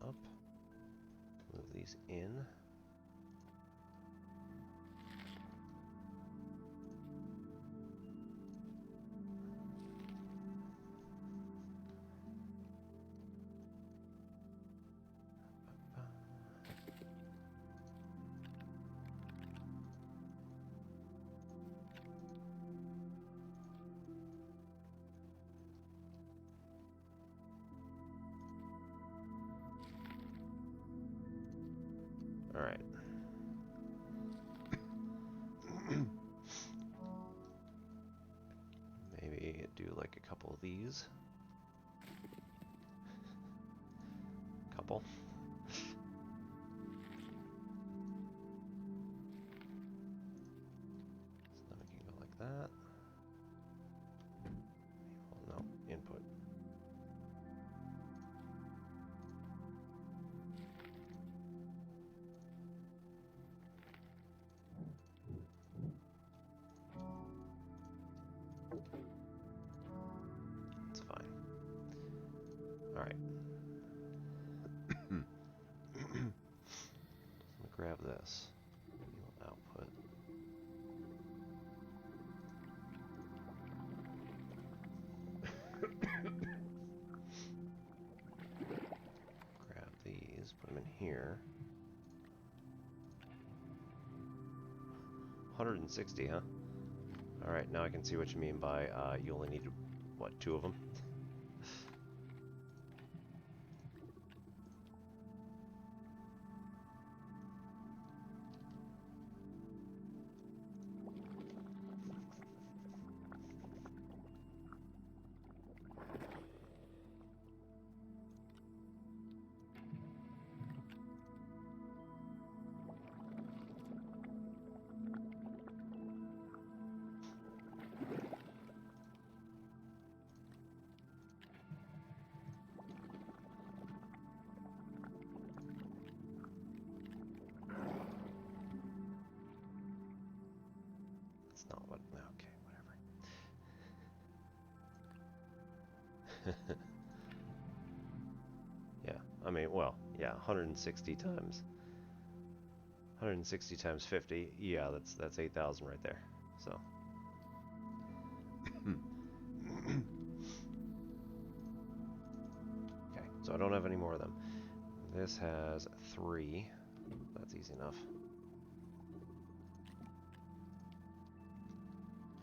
Up. Move these in. All right. Maybe do like a couple of these. Couple. So then we can go like that. Well, no, input. It's fine. All right. Grab this. Output. Grab these, put them in here. 160, huh? Alright, now I can see what you mean by you only need, what, 2 of them? That's not what... Okay, whatever. Yeah, I mean, well, yeah, 160 times 50. Yeah, that's 8,000 right there. So. Okay, so I don't have any more of them. This has 3. That's easy enough.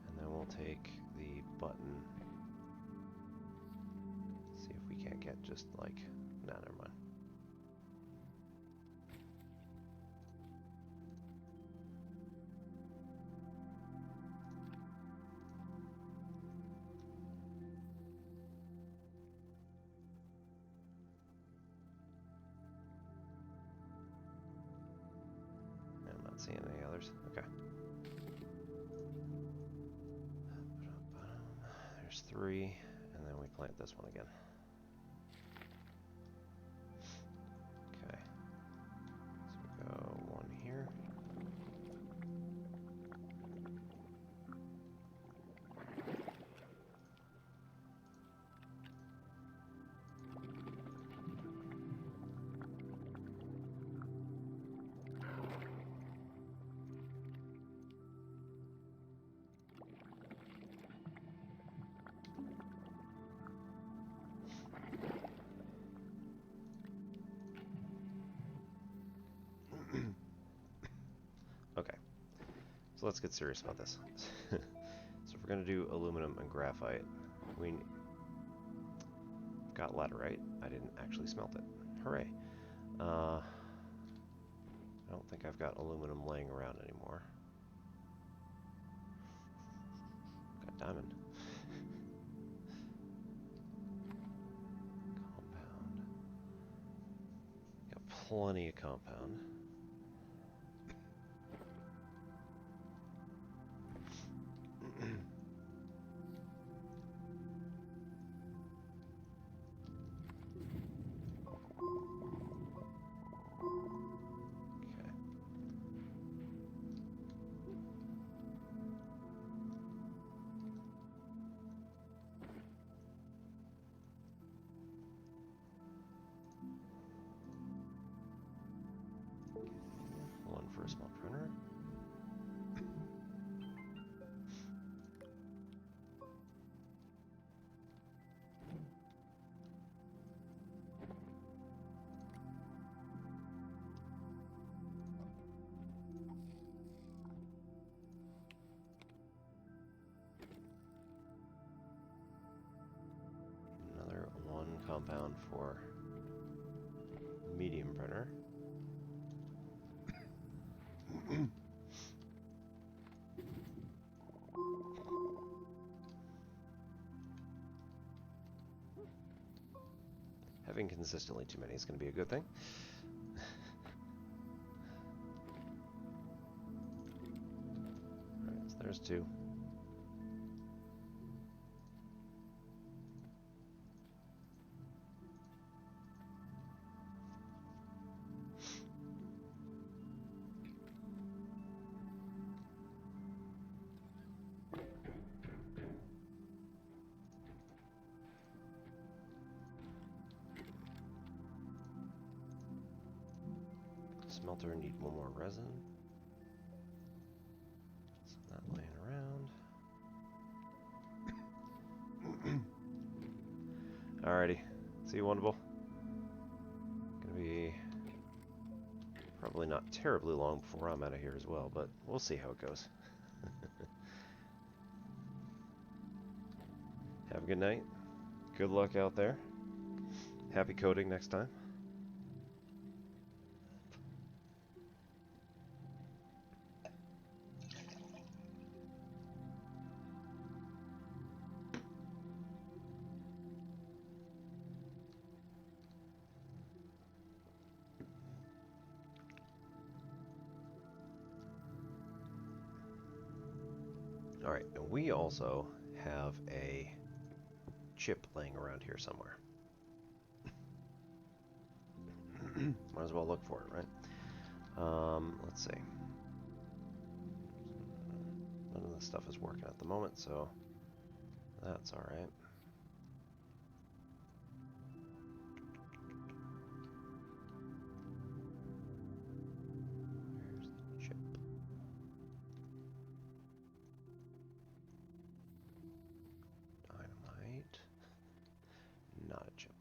And then we'll take the button. See if we can't get just like... Nah, never mind. seeing any others. Okay. There's 3, and then we plant this one again. Okay. So we go 1 here. Okay, so let's get serious about this. So if we're going to do aluminum and graphite, we got laterite. I didn't actually smelt it. Hooray. I don't think I've got aluminum laying around anymore. Got diamond. Compound. Got plenty of compound. One for a small printer. Another 1 compound for medium printer. Having consistently too many is going to be a good thing. Alright, so there's 2. Smelter, need 1 more resin. So that laying around. Alrighty. See you, Wonderful. Gonna be probably not terribly long before I'm out of here as well, but we'll see how it goes. Have a good night. Good luck out there. Happy coding next time. Alright, and we also have a chip laying around here somewhere. Might as well look for it, right? Let's see. None of this stuff is working at the moment, so that's alright. Here's the chip. Dynamite. Not a chip.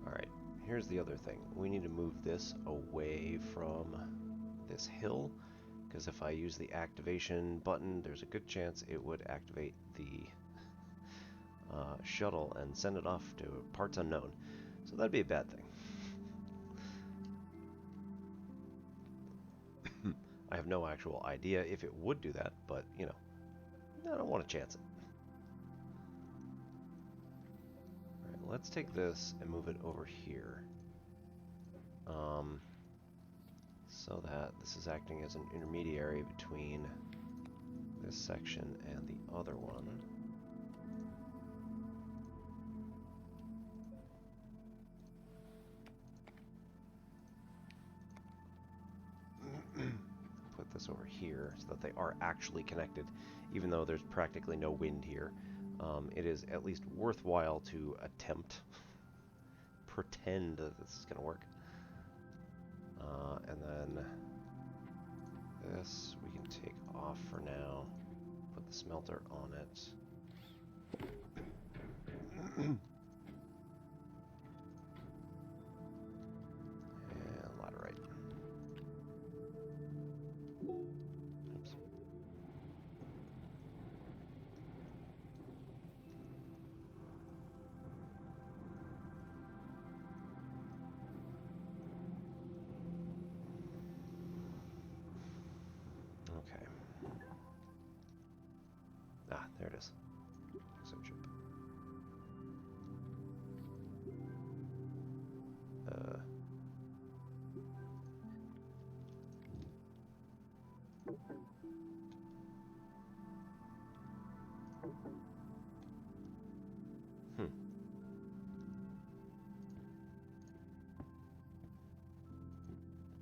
Alright, here's the other thing. We need to move this away from this hill, because if I use the activation button, there's a good chance it would activate the shuttle and send it off to parts unknown. So that'd be a bad thing. I have no actual idea if it would do that, but, you know, I don't want to chance it. Alright, let's take this and move it over here. So that this is acting as an intermediary between this section and the other one. Put this over here so that they are actually connected, even though there's practically no wind here. It is at least worthwhile to attempt, pretend that this is going to work. And then this we can take off for now. Put the smelter on it. And laterite. Oops. Okay. Ah, there it is. Exo chip.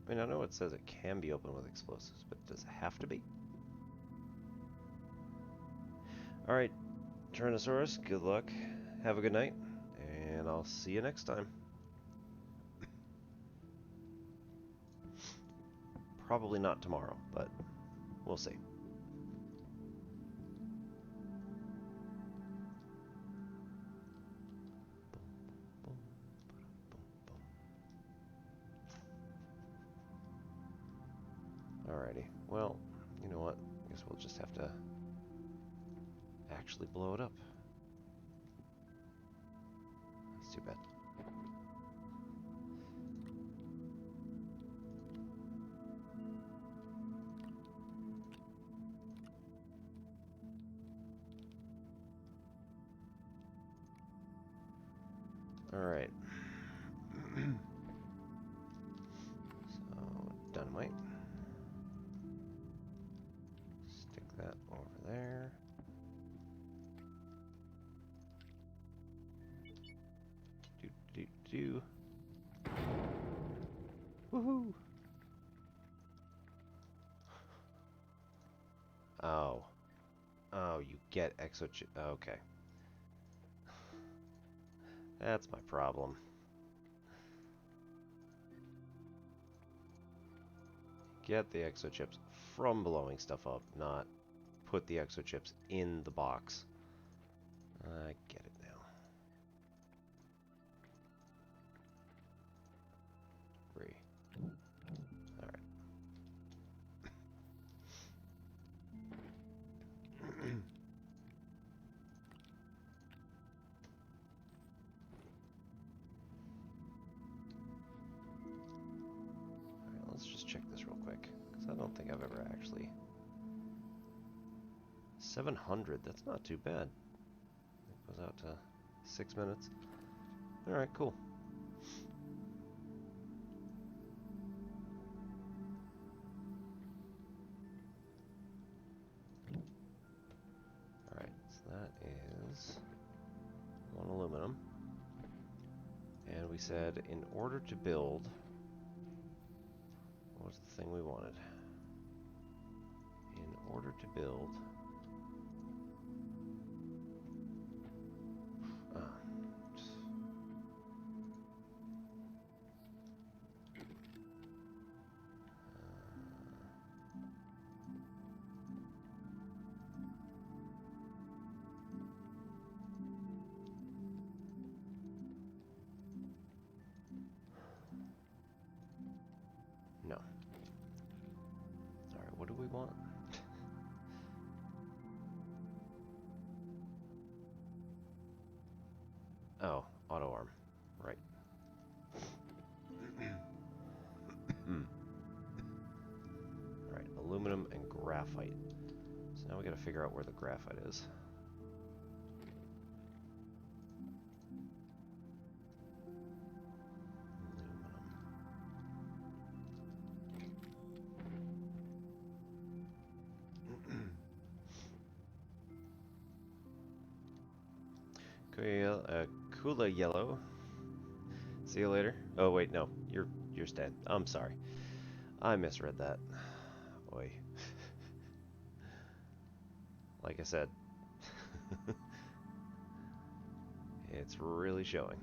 I mean, I know it says it can be opened with explosives, but does it have to be? Alright, Tyrannosaurus, good luck. Have a good night, and I'll see you next time. Probably not tomorrow, but we'll see. Alrighty, well, you know what? I guess we'll just have to actually blow it up. That's too bad. Alright. So, dynamite. Stick that over there. Do. Woohoo! Oh. Oh, you get exo chip. Okay. That's my problem. Get the exo chips from blowing stuff up, not put the exo chips in the box. I get it now. Alright. Alright, let's just check this real quick, because I don't think I've ever actually... 700, that's not too bad. It goes out to 6 minutes. Alright, cool. Alright, so that is 1 aluminum. And we said in order to build... What was the thing we wanted? In order to build... No. Alright, what do we want? Oh, auto arm. Right. Alright, graphite. So now we gotta figure out where the graphite is. Kula yellow. See you later. Oh wait, no, you're Stan. I'm sorry, I misread that. Oi. Like I said, it's really showing.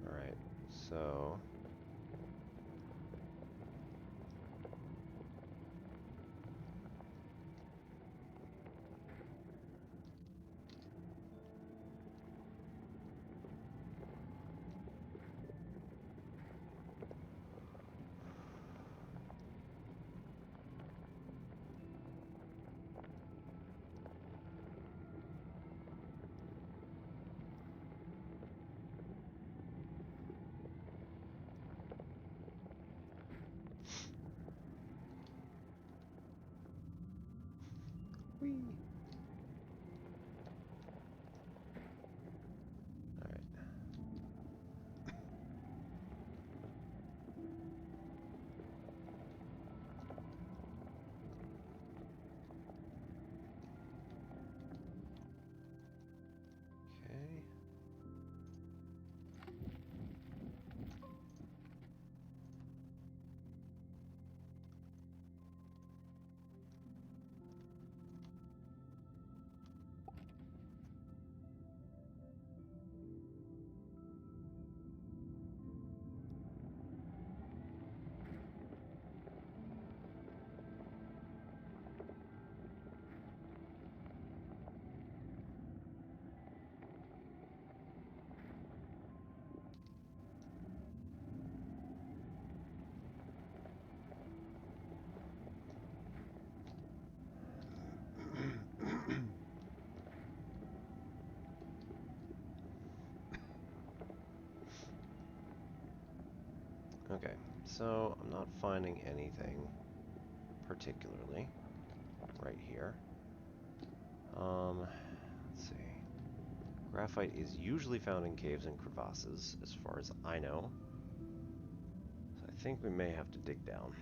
All right, so. Whee. All right. Okay. Okay, so I'm not finding anything particularly right here. Let's see. Graphite is usually found in caves and crevasses, as far as I know. So I think we may have to dig down.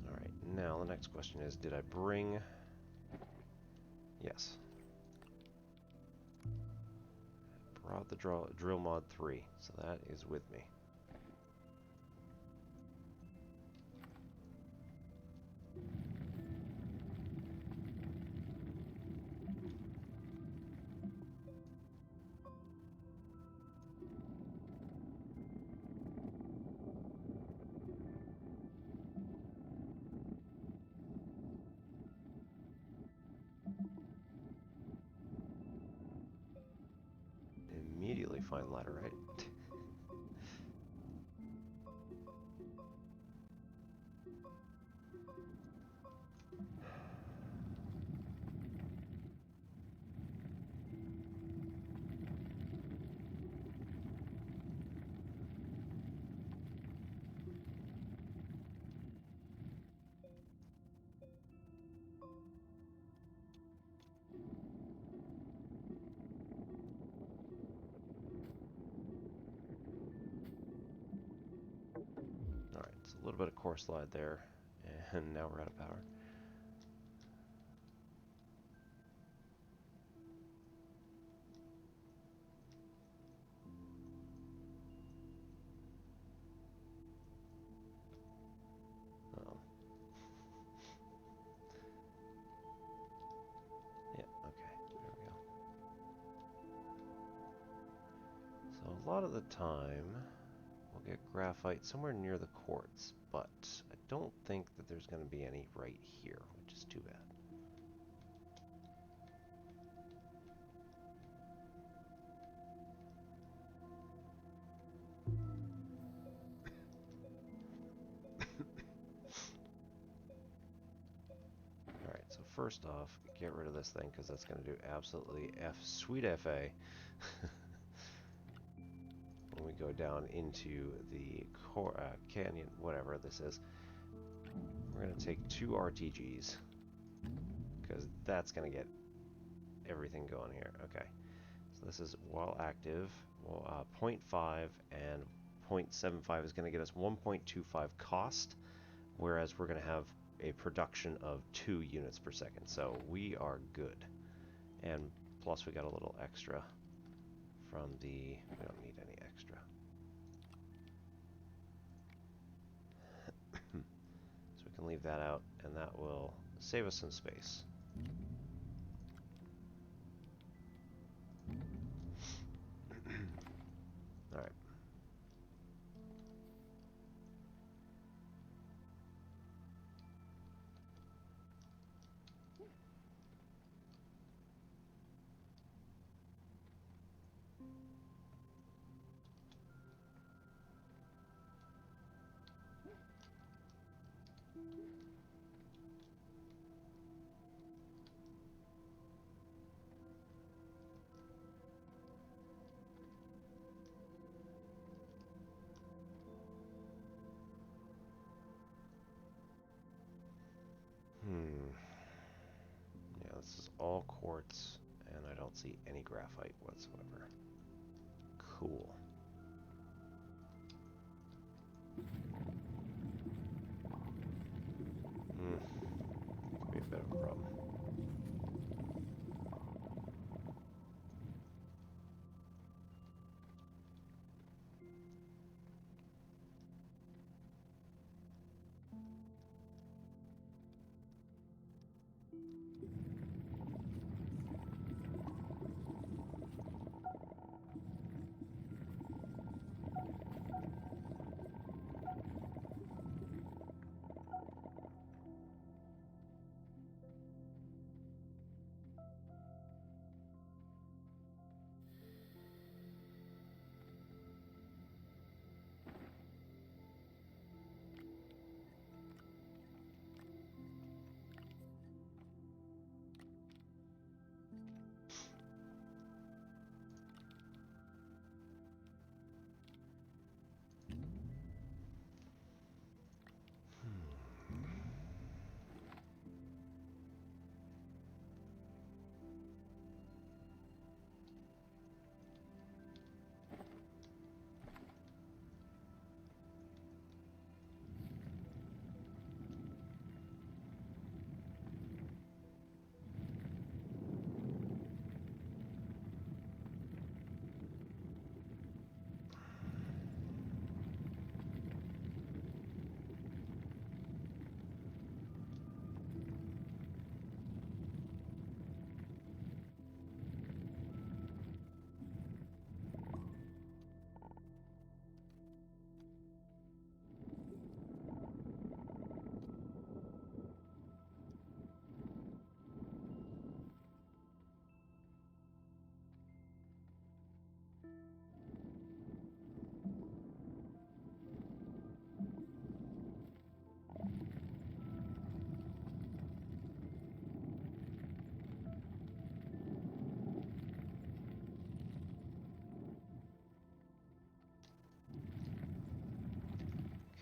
Alright, now the next question is, did I bring... Yes. Brought the drill mod 3, so that is with me. Immediately find laterite. Alright, so a little bit of core slide there, and now we're out of power. Oh. Yeah, okay, there we go. So a lot of the time, we'll get graphite somewhere near the quartz, but I don't think that there's going to be any right here, which is too bad. first off, get rid of this thing because that's going to do absolutely sweet FA. When we go down into the canyon, whatever this is, we're going to take 2 RTGs because that's going to get everything going here. Okay, so this is while active, 0.5 and 0.75 is going to get us 1.25 cost, whereas we're going to have a production of 2 units per second, so we are good. And plus we got a little extra from the, we don't need any extra. So we can leave that out, and that will save us some space. All right. Yeah, this is all quartz, and I don't see any graphite whatsoever. Cool. Could be a bit of a problem.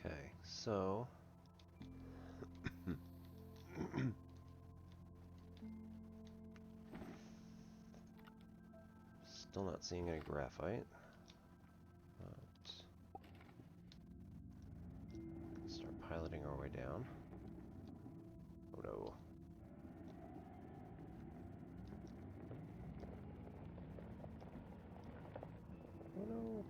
Okay, so still not seeing any graphite. But start piloting our way down. Oh no. Oh no.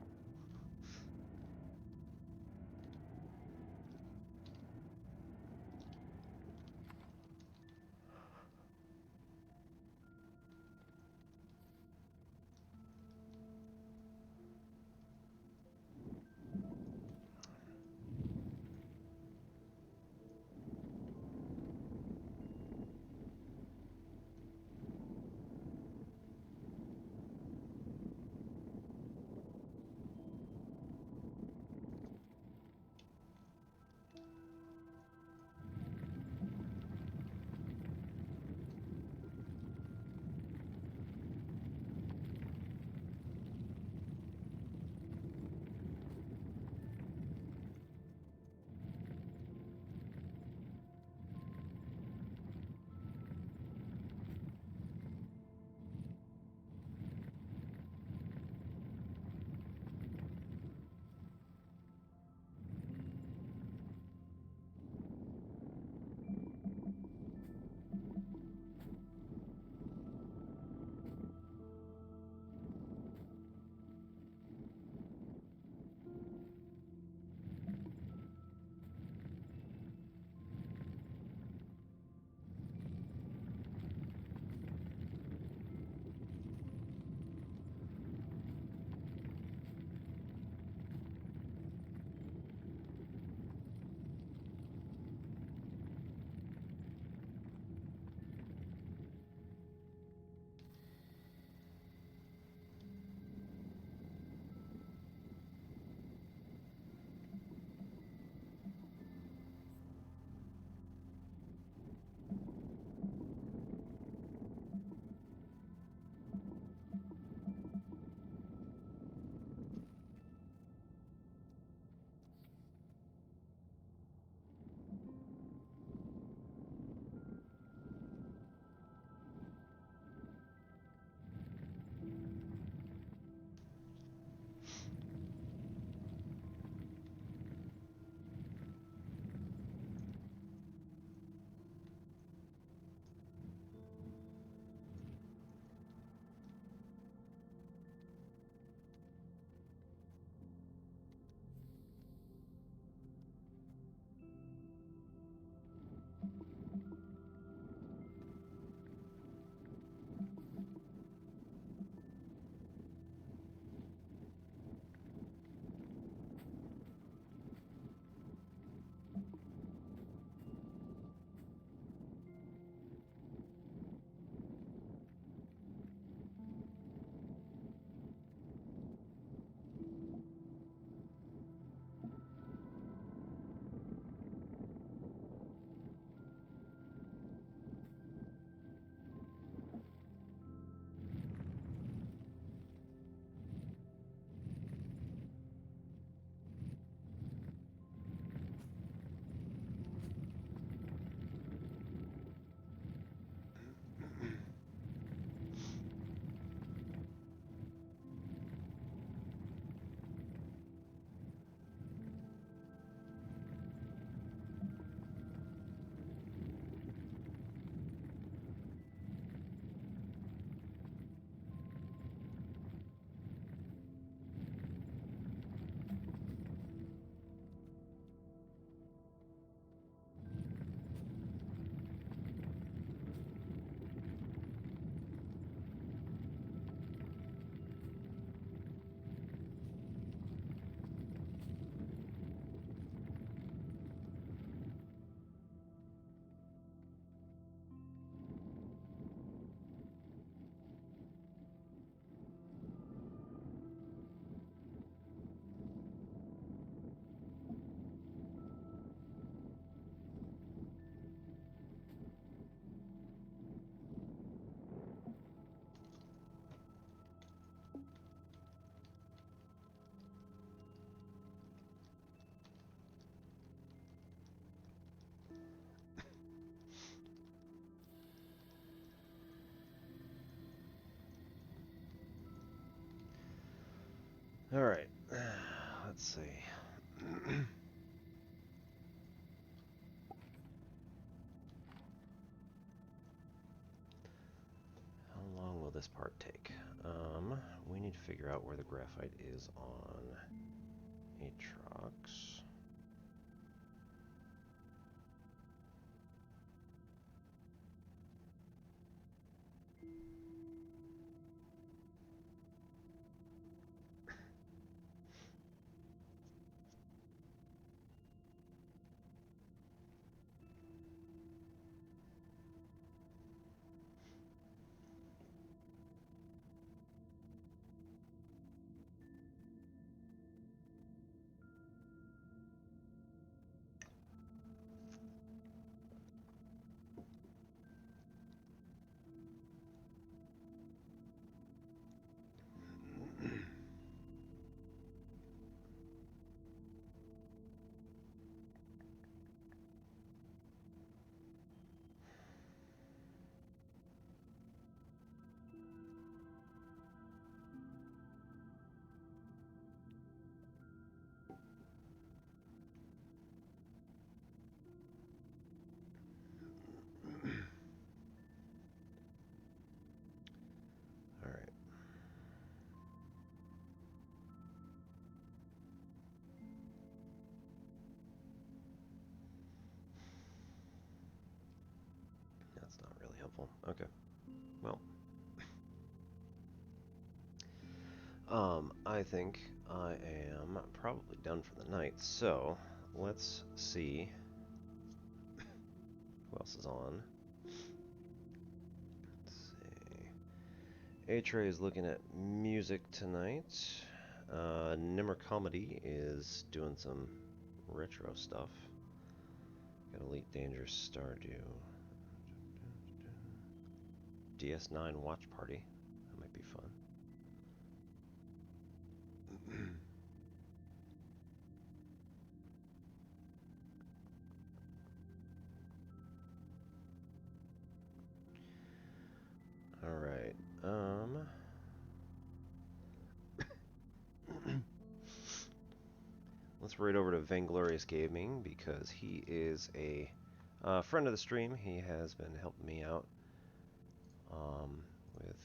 All right. Let's see. How long will this part take? We need to figure out where the graphite is on Atrox. All right. That's not really helpful. Okay. Well, I think I am probably done for the night, so let's see who else is on. Let's see. A-Tray is looking at music tonight. Nimmer Comedy is doing some retro stuff. Got Elite Dangerous Stardew. DS9 Watch Party. That might be fun. Alright, let's raid over to Vainglorious Gaming because he is a friend of the stream. He has been helping me out with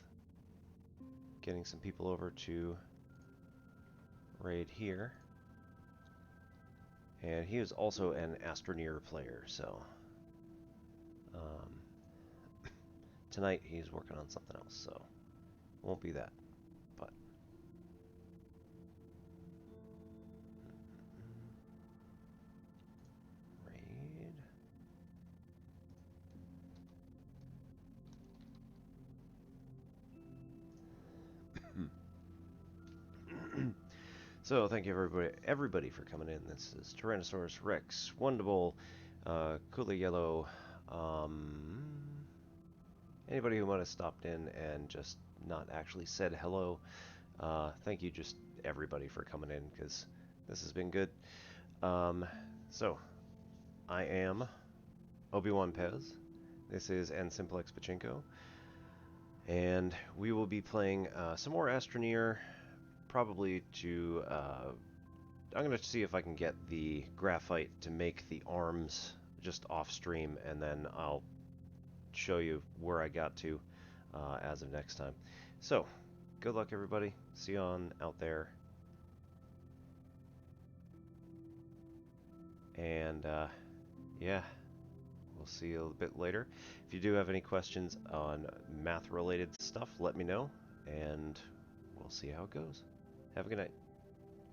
getting some people over to raid here. And he is also an Astroneer player, so tonight he's working on something else, so won't be that. But raid. So thank you everybody for coming in. This is Tyrannosaurus Rex, Wonderbull, Cooler Yellow, anybody who might have stopped in and just not actually said hello. Thank you just everybody for coming in because this has been good. So I am Obi-Wan Pez. This is Ansimplex Pachinko. And we will be playing some more Astroneer, probably to I'm going to see if I can get the graphite to make the arms just off stream, and then I'll show you where I got to as of next time. So, good luck everybody. See you on out there. And yeah, we'll see you a bit later. If you do have any questions on math related stuff, let me know, and we'll see how it goes. Have a good night.